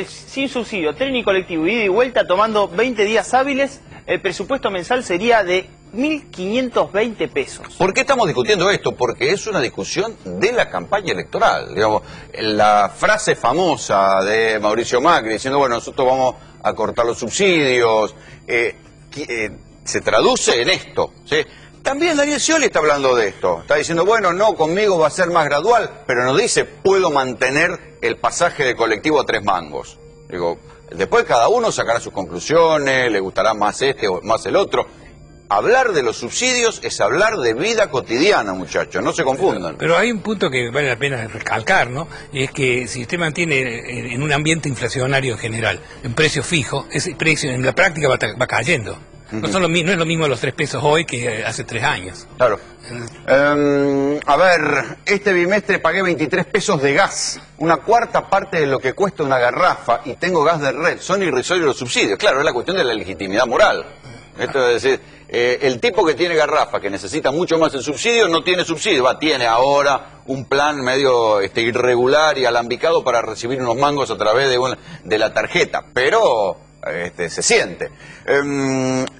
sin subsidio, tren y colectivo, ida y vuelta, tomando 20 días hábiles, el presupuesto mensual sería de 1.520 pesos. ¿Por qué estamos discutiendo esto? Porque es una discusión de la campaña electoral. Digamos, la frase famosa de Mauricio Macri diciendo, bueno, nosotros vamos a cortar los subsidios, se traduce en esto, ¿sí? También Daniel Scioli está hablando de esto. Está diciendo, bueno, no, conmigo va a ser más gradual, pero no dice, puedo mantener el pasaje de colectivo a 3 mangos. Digo, después cada uno sacará sus conclusiones, le gustará más este o más el otro. Hablar de los subsidios es hablar de vida cotidiana, muchachos, no se confundan. Pero hay un punto que vale la pena recalcar, ¿no? Y es que si usted mantiene en un ambiente inflacionario en general, en precio fijo, ese precio en la práctica va cayendo. No es lo mismo los 3 pesos hoy que hace 3 años. Claro. A ver, este bimestre pagué 23 pesos de gas, una cuarta parte de lo que cuesta una garrafa, y tengo gas de red. Son irrisorios los subsidios. Claro, es la cuestión de la legitimidad moral. Esto es decir, el tipo que tiene garrafa, que necesita mucho más el subsidio, no tiene subsidio. Tiene ahora un plan medio irregular y alambicado para recibir unos mangos a través de la tarjeta, pero se siente.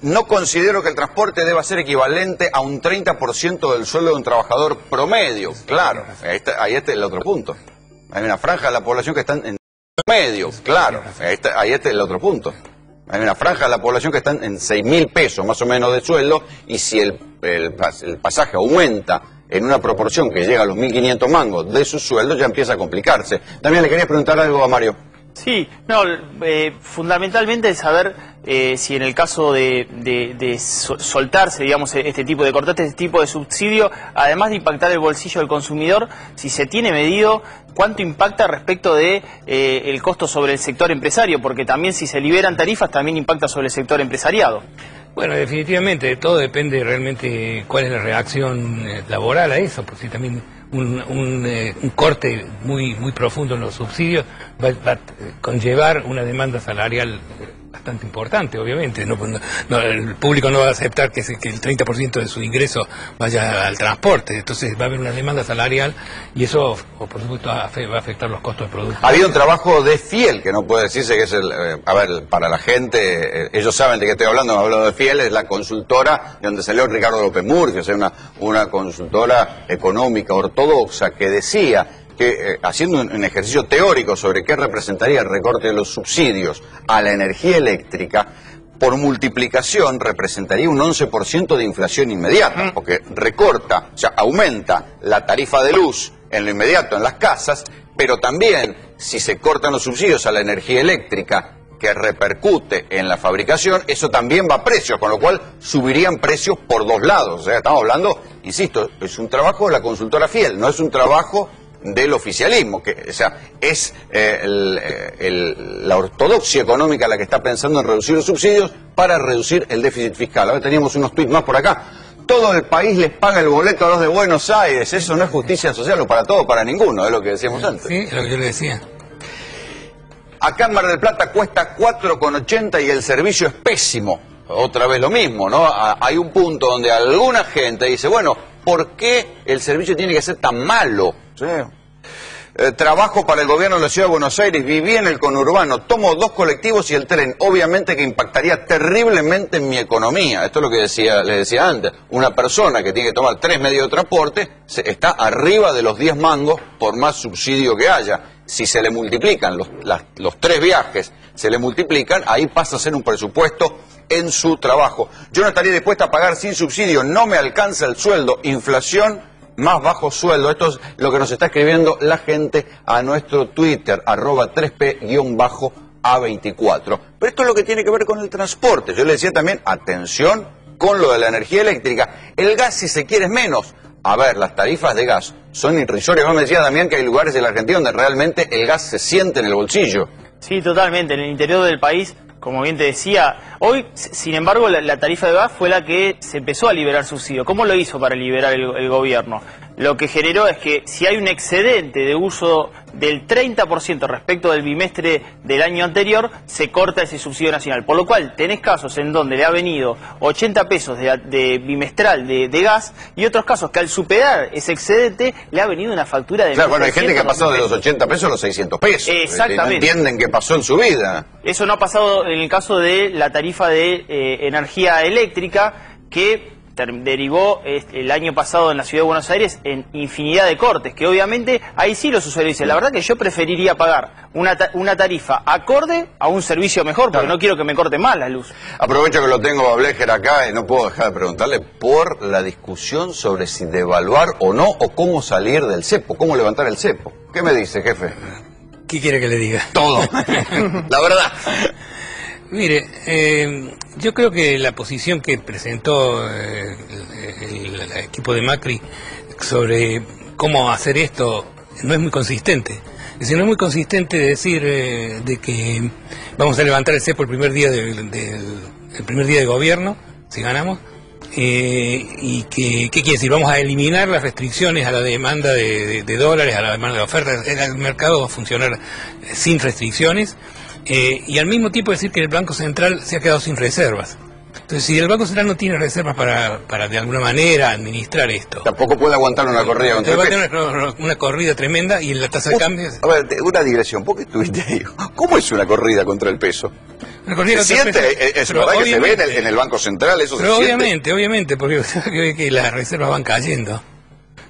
No considero que el transporte deba ser equivalente a un 30% del sueldo de un trabajador promedio. Claro, ahí está el otro punto. Hay una franja de la población que está en promedio. Claro, ahí está el otro punto. Hay una franja de la población que están en 6.000 pesos más o menos de sueldo, y si el pasaje aumenta en una proporción que llega a los 1.500 mangos de su sueldo, ya empieza a complicarse. También le quería preguntar algo a Mario. Sí, no, fundamentalmente es saber si en el caso de soltarse, digamos, este tipo de cortes, este tipo de subsidio, además de impactar el bolsillo del consumidor, si se tiene medido cuánto impacta respecto de el costo sobre el sector empresario, porque también si se liberan tarifas también impacta sobre el sector empresariado. Bueno, definitivamente todo depende realmente cuál es la reacción laboral a eso, porque si también un corte muy profundo en los subsidios va a conllevar una demanda salarial bastante importante, obviamente. El público no va a aceptar que el 30% de su ingreso vaya al transporte, entonces va a haber una demanda salarial y eso, por supuesto, va a afectar los costos de producción. Había un trabajo de Fiel, que no puede decirse que es para la gente, ellos saben de qué estoy hablando, de Fiel, es la consultora de donde salió Ricardo López Murphy, una consultora económica ortodoxa que decía que haciendo un ejercicio teórico sobre qué representaría el recorte de los subsidios a la energía eléctrica, por multiplicación representaría un 11% de inflación inmediata, porque recorta, o sea, aumenta la tarifa de luz en lo inmediato en las casas, pero también si se cortan los subsidios a la energía eléctrica que repercute en la fabricación, eso también va a precios, con lo cual subirían precios por 2 lados. O sea, estamos hablando, insisto, es un trabajo de la consultora Fiel, no es un trabajo del oficialismo, o sea, es la ortodoxia económica la que está pensando en reducir los subsidios para reducir el déficit fiscal. Ahora teníamos unos tuits más por acá. Todo el país les paga el boleto a los de Buenos Aires. Eso no es justicia social, o para todo o para ninguno, es lo que decíamos antes. Sí, es lo que yo le decía. Acá en Mar del Plata cuesta 4,80 y el servicio es pésimo. Otra vez lo mismo, ¿no? Hay un punto donde alguna gente dice, bueno, ¿por qué el servicio tiene que ser tan malo? ¿Sí? Trabajo para el gobierno de la Ciudad de Buenos Aires, viví en el conurbano, tomo 2 colectivos y el tren, obviamente que impactaría terriblemente en mi economía. Esto es lo que le decía antes, una persona que tiene que tomar 3 medios de transporte está arriba de los 10 mangos por más subsidio que haya. Si se le multiplican los 3 viajes, se le multiplican, ahí pasa a ser un presupuesto en su trabajo. Yo no estaría dispuesta a pagar sin subsidio, no me alcanza el sueldo, inflación, más bajo sueldo. Esto es lo que nos está escribiendo la gente a nuestro Twitter, @3P_A24. Pero esto es lo que tiene que ver con el transporte. Yo le decía también, atención con lo de la energía eléctrica. El gas, si se quiere, es menos. A ver, las tarifas de gas son irrisorias. Me decía también que hay lugares en la Argentina donde realmente el gas se siente en el bolsillo. Sí, totalmente. En el interior del país, como bien te decía, hoy, sin embargo, la tarifa de gas fue la que se empezó a liberar subsidio. ¿Cómo lo hizo para liberar el gobierno? Lo que generó es que si hay un excedente de uso del 30% respecto del bimestre del año anterior, se corta ese subsidio nacional. Por lo cual, tenés casos en donde le ha venido 80 pesos de bimestral de gas, y otros casos que al superar ese excedente le ha venido una factura de... Claro, bueno, hay gente que ha pasado de los 80 pesos a los 600 pesos. Exactamente. No entienden qué pasó en su vida. Eso no ha pasado en el caso de la tarifa de energía eléctrica, que derivó el año pasado en la Ciudad de Buenos Aires en infinidad de cortes, que obviamente ahí sí los usuarios dicen, la verdad que yo preferiría pagar una tarifa acorde a un servicio mejor, porque no quiero que me corte más la luz. Aprovecho que lo tengo a Blecher acá y no puedo dejar de preguntarle por la discusión sobre si devaluar o no, o cómo salir del cepo, cómo levantar el cepo. ¿Qué me dice, jefe? ¿Qué quiere que le diga? Todo. La verdad. Mire, yo creo que la posición que presentó el equipo de Macri sobre cómo hacer esto no es muy consistente. Es decir, no es muy consistente decir de que vamos a levantar el cepo el primer día de gobierno, si ganamos, y que, ¿qué quiere decir? Vamos a eliminar las restricciones a la demanda de dólares, a la demanda de ofertas. El mercado va a funcionar sin restricciones. Y al mismo tiempo decir que el Banco Central se ha quedado sin reservas. Entonces, si el Banco Central no tiene reservas para de alguna manera administrar esto... Tampoco puede aguantar una corrida contra el peso. Va a tener una corrida tremenda y la tasa de cambio... A ver, una digresión, ¿por qué estuviste ahí? ¿Cómo es una corrida contra el peso? ¿Se siente? ¿Es verdad que se ve en el Banco Central? ¿Eso pero se siente? obviamente, porque que las reservas van cayendo.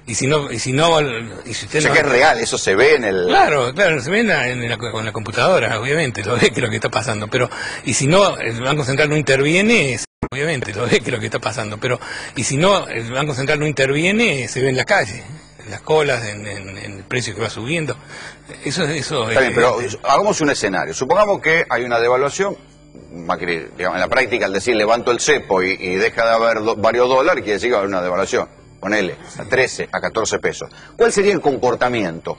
Y si usted o sea, que es real, eso se ve en el... Claro, se ve con la computadora, obviamente, lo ve que es lo que está pasando, pero, y si no, el Banco Central no interviene, obviamente, lo ve que es lo que está pasando, pero, y si no, el Banco Central no interviene, se ve en la calle, en las colas, en el precio que va subiendo. Eso está bien, pero hagamos un escenario, supongamos que hay una devaluación, Macri, digamos, en la práctica, al decir levanto el cepo y deja de haber varios dólares, quiere decir que va a haber una devaluación. Ponele, a 13, a 14 pesos. ¿Cuál sería el comportamiento?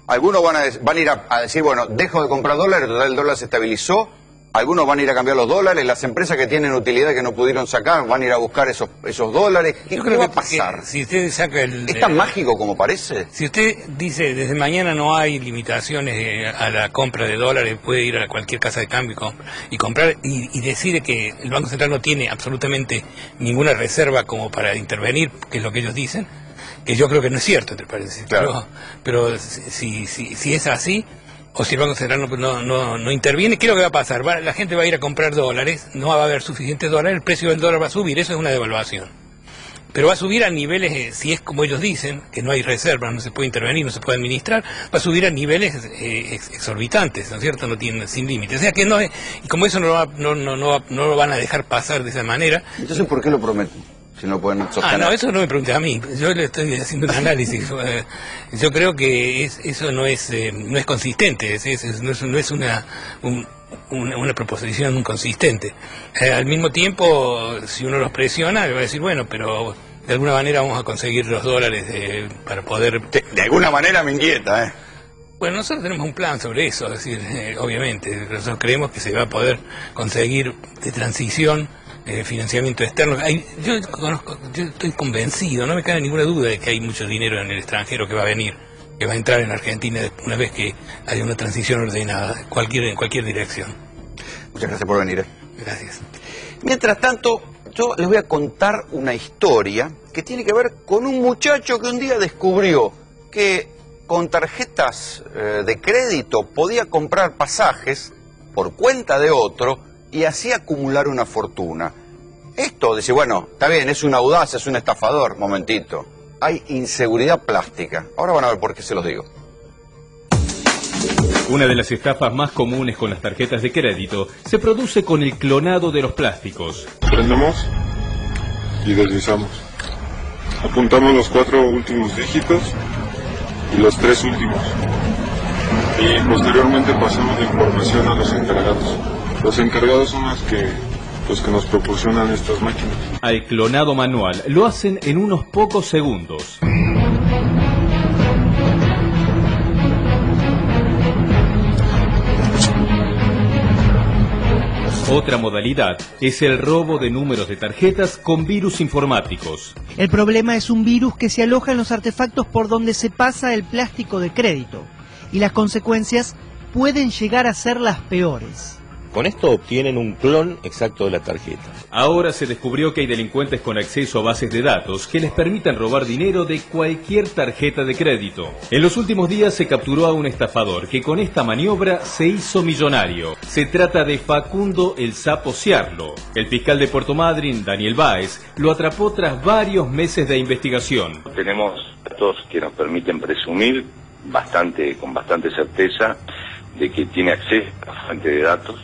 Algunos van a ir a decir, bueno, dejo de comprar dólares, total el dólar se estabilizó. Algunos van a ir a cambiar los dólares. Las empresas que tienen utilidad que no pudieron sacar van a ir a buscar esos dólares. ¿Qué va a pasar? Si usted saca ¿Es tan mágico como parece? Si usted dice, desde mañana no hay limitaciones a la compra de dólares, puede ir a cualquier casa de cambio y comprar, y decide que el Banco Central no tiene absolutamente ninguna reserva como para intervenir, que es lo que ellos dicen, que yo creo que no es cierto, ¿te parece? Claro. Pero si es así, o si el Banco Central no interviene, ¿qué es lo que va a pasar? La gente va a ir a comprar dólares, no va a haber suficientes dólares, el precio del dólar va a subir, eso es una devaluación. Pero va a subir a niveles, si es como ellos dicen, que no hay reservas, no se puede intervenir, no se puede administrar, va a subir a niveles exorbitantes, ¿no es cierto? No tiene, sin límites. O sea que no es, y como eso no lo van a dejar pasar de esa manera. Entonces, ¿por qué lo prometen? Si no pueden sostener. No, eso no me pregunte a mí, yo le estoy haciendo un análisis. Yo creo que eso no es consistente, no es una proposición consistente. Al mismo tiempo, si uno los presiona, le va a decir, bueno, pero de alguna manera vamos a conseguir los dólares para poder... De alguna manera me inquieta, Bueno, nosotros tenemos un plan sobre eso, es decir, obviamente, nosotros creemos que se va a poder conseguir de transición financiamiento externo. Yo estoy convencido, no me cabe ninguna duda de que hay mucho dinero en el extranjero que va a venir, que va a entrar en Argentina una vez que haya una transición ordenada, en cualquier dirección. Muchas gracias por venir. Gracias. Mientras tanto, yo les voy a contar una historia que tiene que ver con un muchacho que un día descubrió que con tarjetas de crédito podía comprar pasajes por cuenta de otro y así acumular una fortuna. Esto, dice, bueno, está bien, es un audaz, es un estafador. Momentito, hay inseguridad plástica. Ahora van a ver por qué se los digo. Una de las estafas más comunes con las tarjetas de crédito se produce con el clonado de los plásticos. Prendemos y deslizamos. Apuntamos los 4 últimos dígitos y los 3 últimos. Y posteriormente pasamos la información a los encargados. Los encargados son los que nos proporcionan estas máquinas. Al clonado manual lo hacen en unos pocos segundos. Otra modalidad es el robo de números de tarjetas con virus informáticos. El problema es un virus que se aloja en los artefactos por donde se pasa el plástico de crédito. Y las consecuencias pueden llegar a ser las peores. Con esto obtienen un clon exacto de la tarjeta. Ahora se descubrió que hay delincuentes con acceso a bases de datos que les permiten robar dinero de cualquier tarjeta de crédito. En los últimos días se capturó a un estafador que con esta maniobra se hizo millonario. Se trata de Facundo el Sapo Ciarlo. El fiscal de Puerto Madryn, Daniel Báez, lo atrapó tras varios meses de investigación. Tenemos datos que nos permiten presumir con bastante certeza de que tiene acceso a la fuente de datos.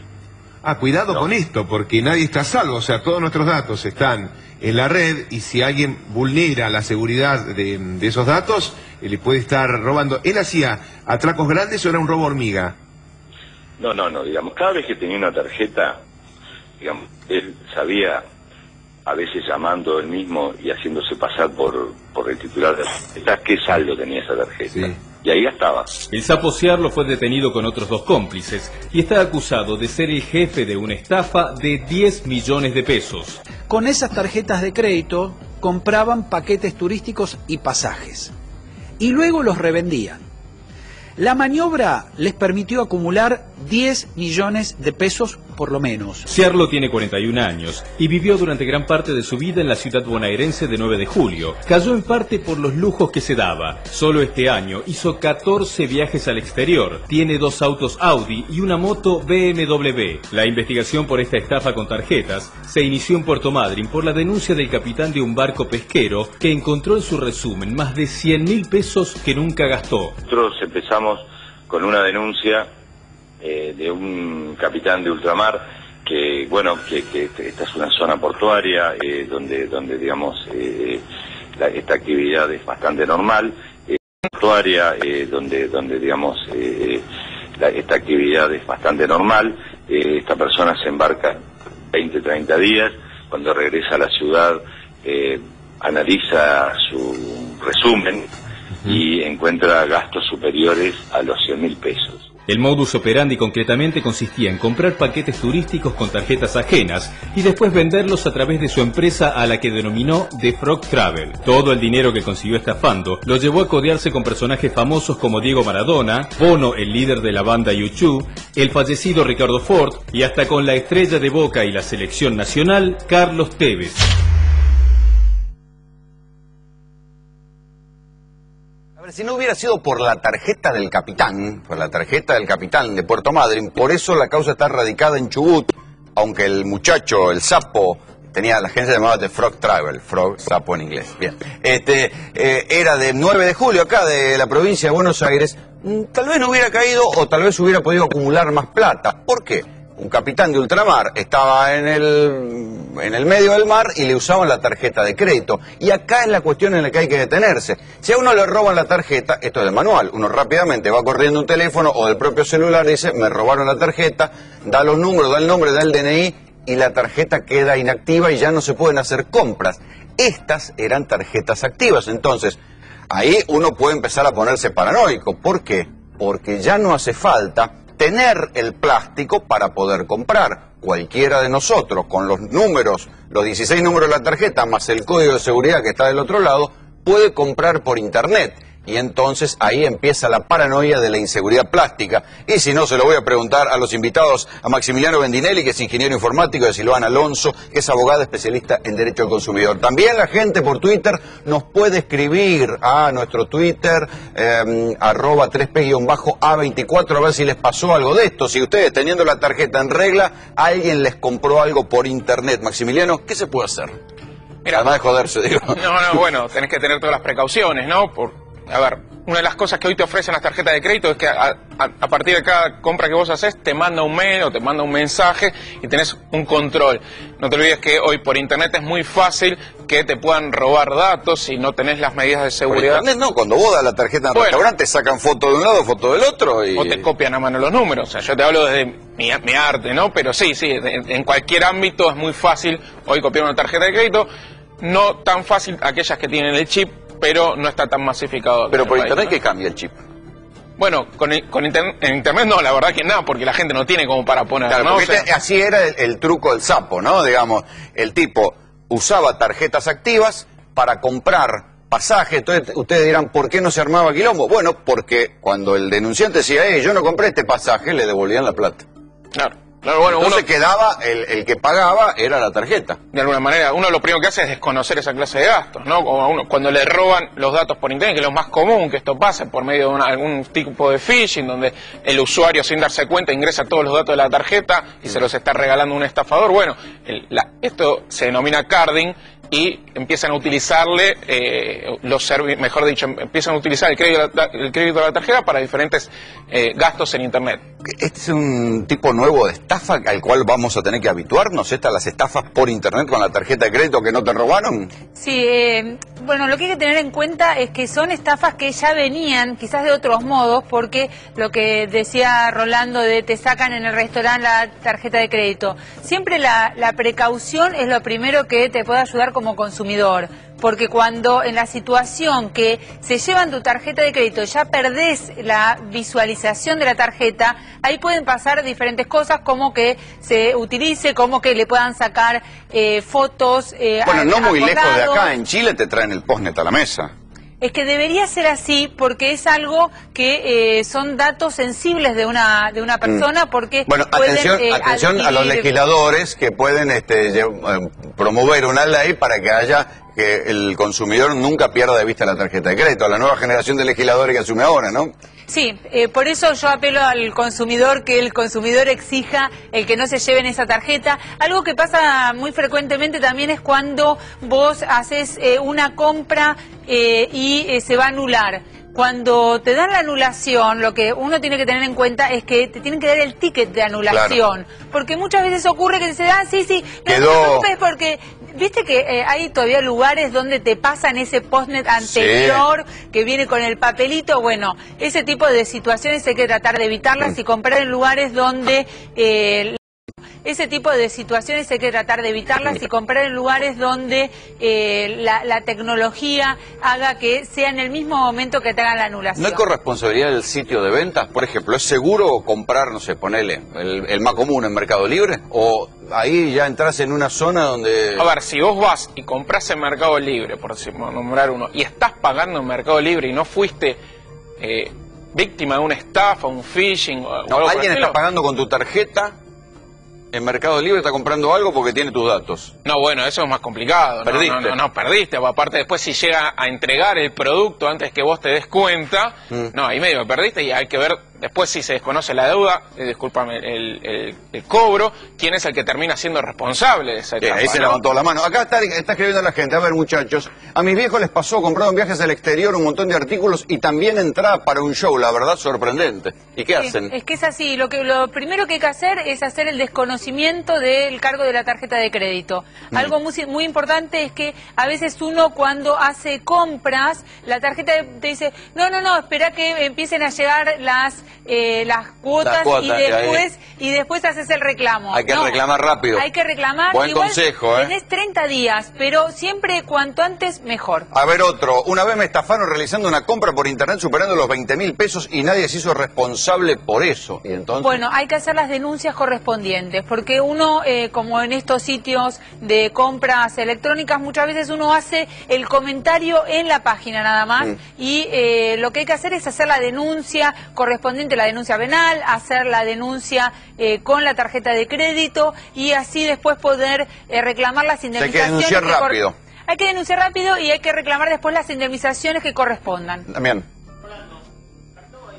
Cuidado con esto, porque nadie está a salvo, o sea, todos nuestros datos están en la red y si alguien vulnera la seguridad de esos datos, le puede estar robando. ¿Él hacía atracos grandes o era un robo hormiga? No, digamos, cada vez que tenía una tarjeta, digamos, él sabía, a veces llamando él mismo y haciéndose pasar por el titular de la tarjeta, qué saldo tenía esa tarjeta. Sí. Y ahí estaba. El Sapo Ciarlo fue detenido con otros 2 cómplices y está acusado de ser el jefe de una estafa de 10 millones de pesos. Con esas tarjetas de crédito compraban paquetes turísticos y pasajes. Y luego los revendían. La maniobra les permitió acumular 10 millones de pesos por lo menos. Ciarlo tiene 41 años y vivió durante gran parte de su vida en la ciudad bonaerense de 9 de julio. Cayó en parte por los lujos que se daba. Solo este año hizo 14 viajes al exterior. Tiene 2 autos Audi y una moto BMW. La investigación por esta estafa con tarjetas se inició en Puerto Madryn por la denuncia del capitán de un barco pesquero que encontró en su resumen más de 100.000 pesos que nunca gastó. Nosotros empezamos con una denuncia de un capitán de ultramar que esta es una zona portuaria donde digamos esta actividad es bastante normal, esta actividad es bastante normal. Esta persona se embarca 20-30 días, cuando regresa a la ciudad analiza su resumen y encuentra gastos superiores a los 100.000 pesos. El modus operandi concretamente consistía en comprar paquetes turísticos con tarjetas ajenas y después venderlos a través de su empresa a la que denominó The Frog Travel. Todo el dinero que consiguió estafando lo llevó a codearse con personajes famosos como Diego Maradona, Bono, el líder de la banda U2, el fallecido Ricardo Ford y hasta con la estrella de Boca y la selección nacional, Carlos Tevez. Si no hubiera sido por la tarjeta del capitán, de Puerto Madryn, por eso la causa está radicada en Chubut, aunque el muchacho, el sapo, tenía la agencia llamada The Frog Travel, Frog, sapo en inglés, bien. Era de 9 de julio acá, de la provincia de Buenos Aires, tal vez no hubiera caído o tal vez hubiera podido acumular más plata. ¿Por qué? Un capitán de ultramar estaba en el medio del mar y le usaban la tarjeta de crédito. Y acá es la cuestión en la que hay que detenerse. Si a uno le roban la tarjeta, esto es de manual, uno rápidamente va corriendo un teléfono o del propio celular y dice, me robaron la tarjeta, da los números, da el nombre, da el DNI y la tarjeta queda inactiva y ya no se pueden hacer compras. Estas eran tarjetas activas, entonces ahí uno puede empezar a ponerse paranoico. ¿Por qué? Porque ya no hace falta tener el plástico para poder comprar. Cualquiera de nosotros, con los números, los 16 números de la tarjeta, más el código de seguridad que está del otro lado, puede comprar por internet. Y entonces ahí empieza la paranoia de la inseguridad plástica. Y si no, se lo voy a preguntar a los invitados, a Maximiliano Bendinelli, que es ingeniero informático, de Silvana Alonso, que es abogada especialista en Derecho del Consumidor. También la gente por Twitter nos puede escribir a nuestro Twitter, @3p_A24, a ver si les pasó algo de esto. Si ustedes, teniendo la tarjeta en regla, alguien les compró algo por internet. Maximiliano, ¿qué se puede hacer? Mira, además de joderse, digo. No, bueno, tenés que tener todas las precauciones, ¿no? A ver, una de las cosas que hoy te ofrecen las tarjetas de crédito es que a partir de cada compra que vos haces te manda un mail o te manda un mensaje y tenés un control. No te olvides que hoy por internet es muy fácil que te puedan robar datos si no tenés las medidas de seguridad. Por internet no, cuando vos das la tarjeta en el restaurante sacan foto de un lado, foto del otro y... O te copian a mano los números. O sea, yo te hablo desde mi arte, ¿no? Pero sí, en cualquier ámbito es muy fácil hoy copiar una tarjeta de crédito. No tan fácil aquellas que tienen el chip, pero no está tan masificado. Pero por internet, ¿no? ¿Qué cambia el chip? Bueno, en internet no, la verdad que nada, porque la gente no tiene como para poner, claro, ¿no? Porque así era el truco del sapo, ¿no? Digamos, el tipo usaba tarjetas activas para comprar pasajes. Entonces ustedes dirán, ¿por qué no se armaba quilombo? Bueno, porque cuando el denunciante decía, yo no compré este pasaje, le devolvían la plata. Claro. Claro, bueno, entonces quedaba, el que pagaba era la tarjeta. De alguna manera, uno lo primero que hace es desconocer esa clase de gastos, ¿no? Como a uno, cuando le roban los datos por internet, que es lo más común que esto pase por medio de algún tipo de phishing, donde el usuario sin darse cuenta ingresa todos los datos de la tarjeta y se los está regalando un estafador. Bueno, esto se denomina carding y empiezan a utilizarle mejor dicho, empiezan a utilizar el crédito de la tarjeta para diferentes gastos en internet. Este es un tipo nuevo de estafa al cual vamos a tener que habituarnos, las estafas por internet con la tarjeta de crédito que no te robaron. Sí, bueno, lo que hay que tener en cuenta es que son estafas que ya venían, quizás de otros modos, porque lo que decía Rolando de te sacan en el restaurante la tarjeta de crédito. Siempre la precaución es lo primero que te puede ayudar como consumidor, porque cuando en la situación que se llevan tu tarjeta de crédito ya perdés la visualización de la tarjeta, ahí pueden pasar diferentes cosas, como que se utilice, como que le puedan sacar fotos. Bueno, no muy lejos de acá, en Chile te traen el postnet a la mesa. Es que debería ser así, porque es algo que son datos sensibles de una persona, porque bueno, atención a los legisladores que pueden promover una ley para que haya que el consumidor nunca pierda de vista la tarjeta de crédito, a la nueva generación de legisladores que asume ahora, ¿no? Sí, por eso yo apelo al consumidor, que el consumidor exija el que no se lleven esa tarjeta. Algo que pasa muy frecuentemente también es cuando vos haces una compra y se va a anular. Cuando te dan la anulación, lo que uno tiene que tener en cuenta es que te tienen que dar el ticket de anulación. Claro. Porque muchas veces ocurre que se dan, sí, no te preocupes, porque viste que hay todavía lugares donde te pasan ese postnet anterior, que viene con el papelito. Bueno, ese tipo de situaciones hay que tratar de evitarlas y comprar en lugares donde... Ese tipo de situaciones hay que tratar de evitarlas y comprar en lugares donde la tecnología haga que sea en el mismo momento que te hagan la anulación. ¿No hay corresponsabilidad del sitio de ventas? Por ejemplo, ¿es seguro comprar, no sé, ponele, el más común en Mercado Libre? ¿O ahí ya entras en una zona donde...? A ver, si vos vas y compras en Mercado Libre, por nombrar uno, y estás pagando en Mercado Libre y no fuiste... víctima de una estafa, un phishing o algo. Alguien está pagando con tu tarjeta en Mercado Libre, está comprando algo porque tiene tus datos. No, bueno, eso es más complicado. Perdiste. No, perdiste. Aparte, después si llega a entregar el producto antes que vos te des cuenta, no, ahí medio perdiste y hay que ver después si se desconoce la deuda, discúlpame, el cobro, quién es el que termina siendo responsable de esa etapa. Ahí se levantó la mano. Acá está escribiendo la gente. A ver, muchachos, a mis viejos les pasó, compraron viajes al exterior, un montón de artículos y también entrada para un show, la verdad, sorprendente. ¿Y qué hacen? Es que es así. Lo primero que hay que hacer es hacer el desconocimiento del cargo de la tarjeta de crédito. Algo muy importante es que a veces uno cuando hace compras, la tarjeta te dice, no, espera que empiecen a llegar las cuotas y después haces el reclamo. Hay que reclamar rápido. Hay que reclamar. Buen consejo, Tenés 30 días, pero siempre cuanto antes mejor. A ver, otro. Una vez me estafaron realizando una compra por internet superando los 20.000 pesos y nadie se hizo responsable por eso. ¿Y entonces? Bueno, hay que hacer las denuncias correspondientes, porque uno, como en estos sitios de compras electrónicas, muchas veces uno hace el comentario en la página nada más y lo que hay que hacer es hacer la denuncia correspondiente, la denuncia penal, hacer la denuncia con la tarjeta de crédito y así después poder reclamar las indemnizaciones. Hay que denunciar rápido. Hay que denunciar rápido y hay que reclamar después las indemnizaciones que correspondan. También.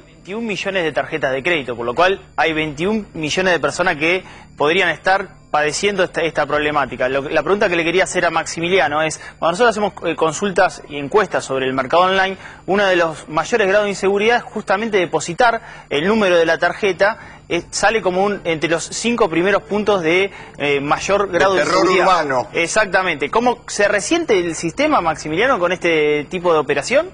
21 millones de tarjetas de crédito, por lo cual hay 21 millones de personas que podrían estar padeciendo esta problemática. La pregunta que le quería hacer a Maximiliano es, cuando nosotros hacemos consultas y encuestas sobre el mercado online, uno de los mayores grados de inseguridad es justamente depositar el número de la tarjeta, sale como entre los 5 primeros puntos de mayor grado de terror inseguridad. Urbano. Exactamente. ¿Cómo se resiente el sistema, Maximiliano, con este tipo de operación?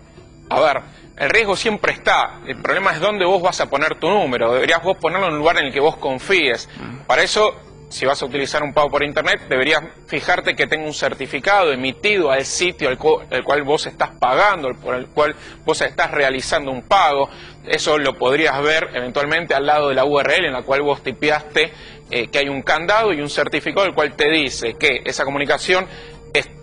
A ver, el riesgo siempre está. El problema es dónde vos vas a poner tu número. Deberías vos ponerlo en un lugar en el que vos confíes. Para eso, si vas a utilizar un pago por internet, deberías fijarte que tenga un certificado emitido al sitio al cual vos estás pagando, por el cual vos estás realizando un pago. Eso lo podrías ver eventualmente al lado de la URL en la cual vos tipeaste que hay un candado y un certificado el cual te dice que esa comunicación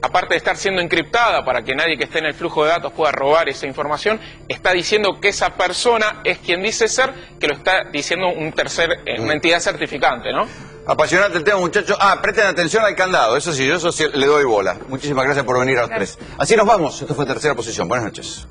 aparte de estar siendo encriptada para que nadie que esté en el flujo de datos pueda robar esa información, está diciendo que esa persona es quien dice ser, que lo está diciendo una entidad certificante, ¿no? Apasionante el tema, muchachos. Presten atención al candado, eso sí, yo le doy bola. Muchísimas gracias por venir a los tres. Así nos vamos, esto fue Tercera Posición. Buenas noches.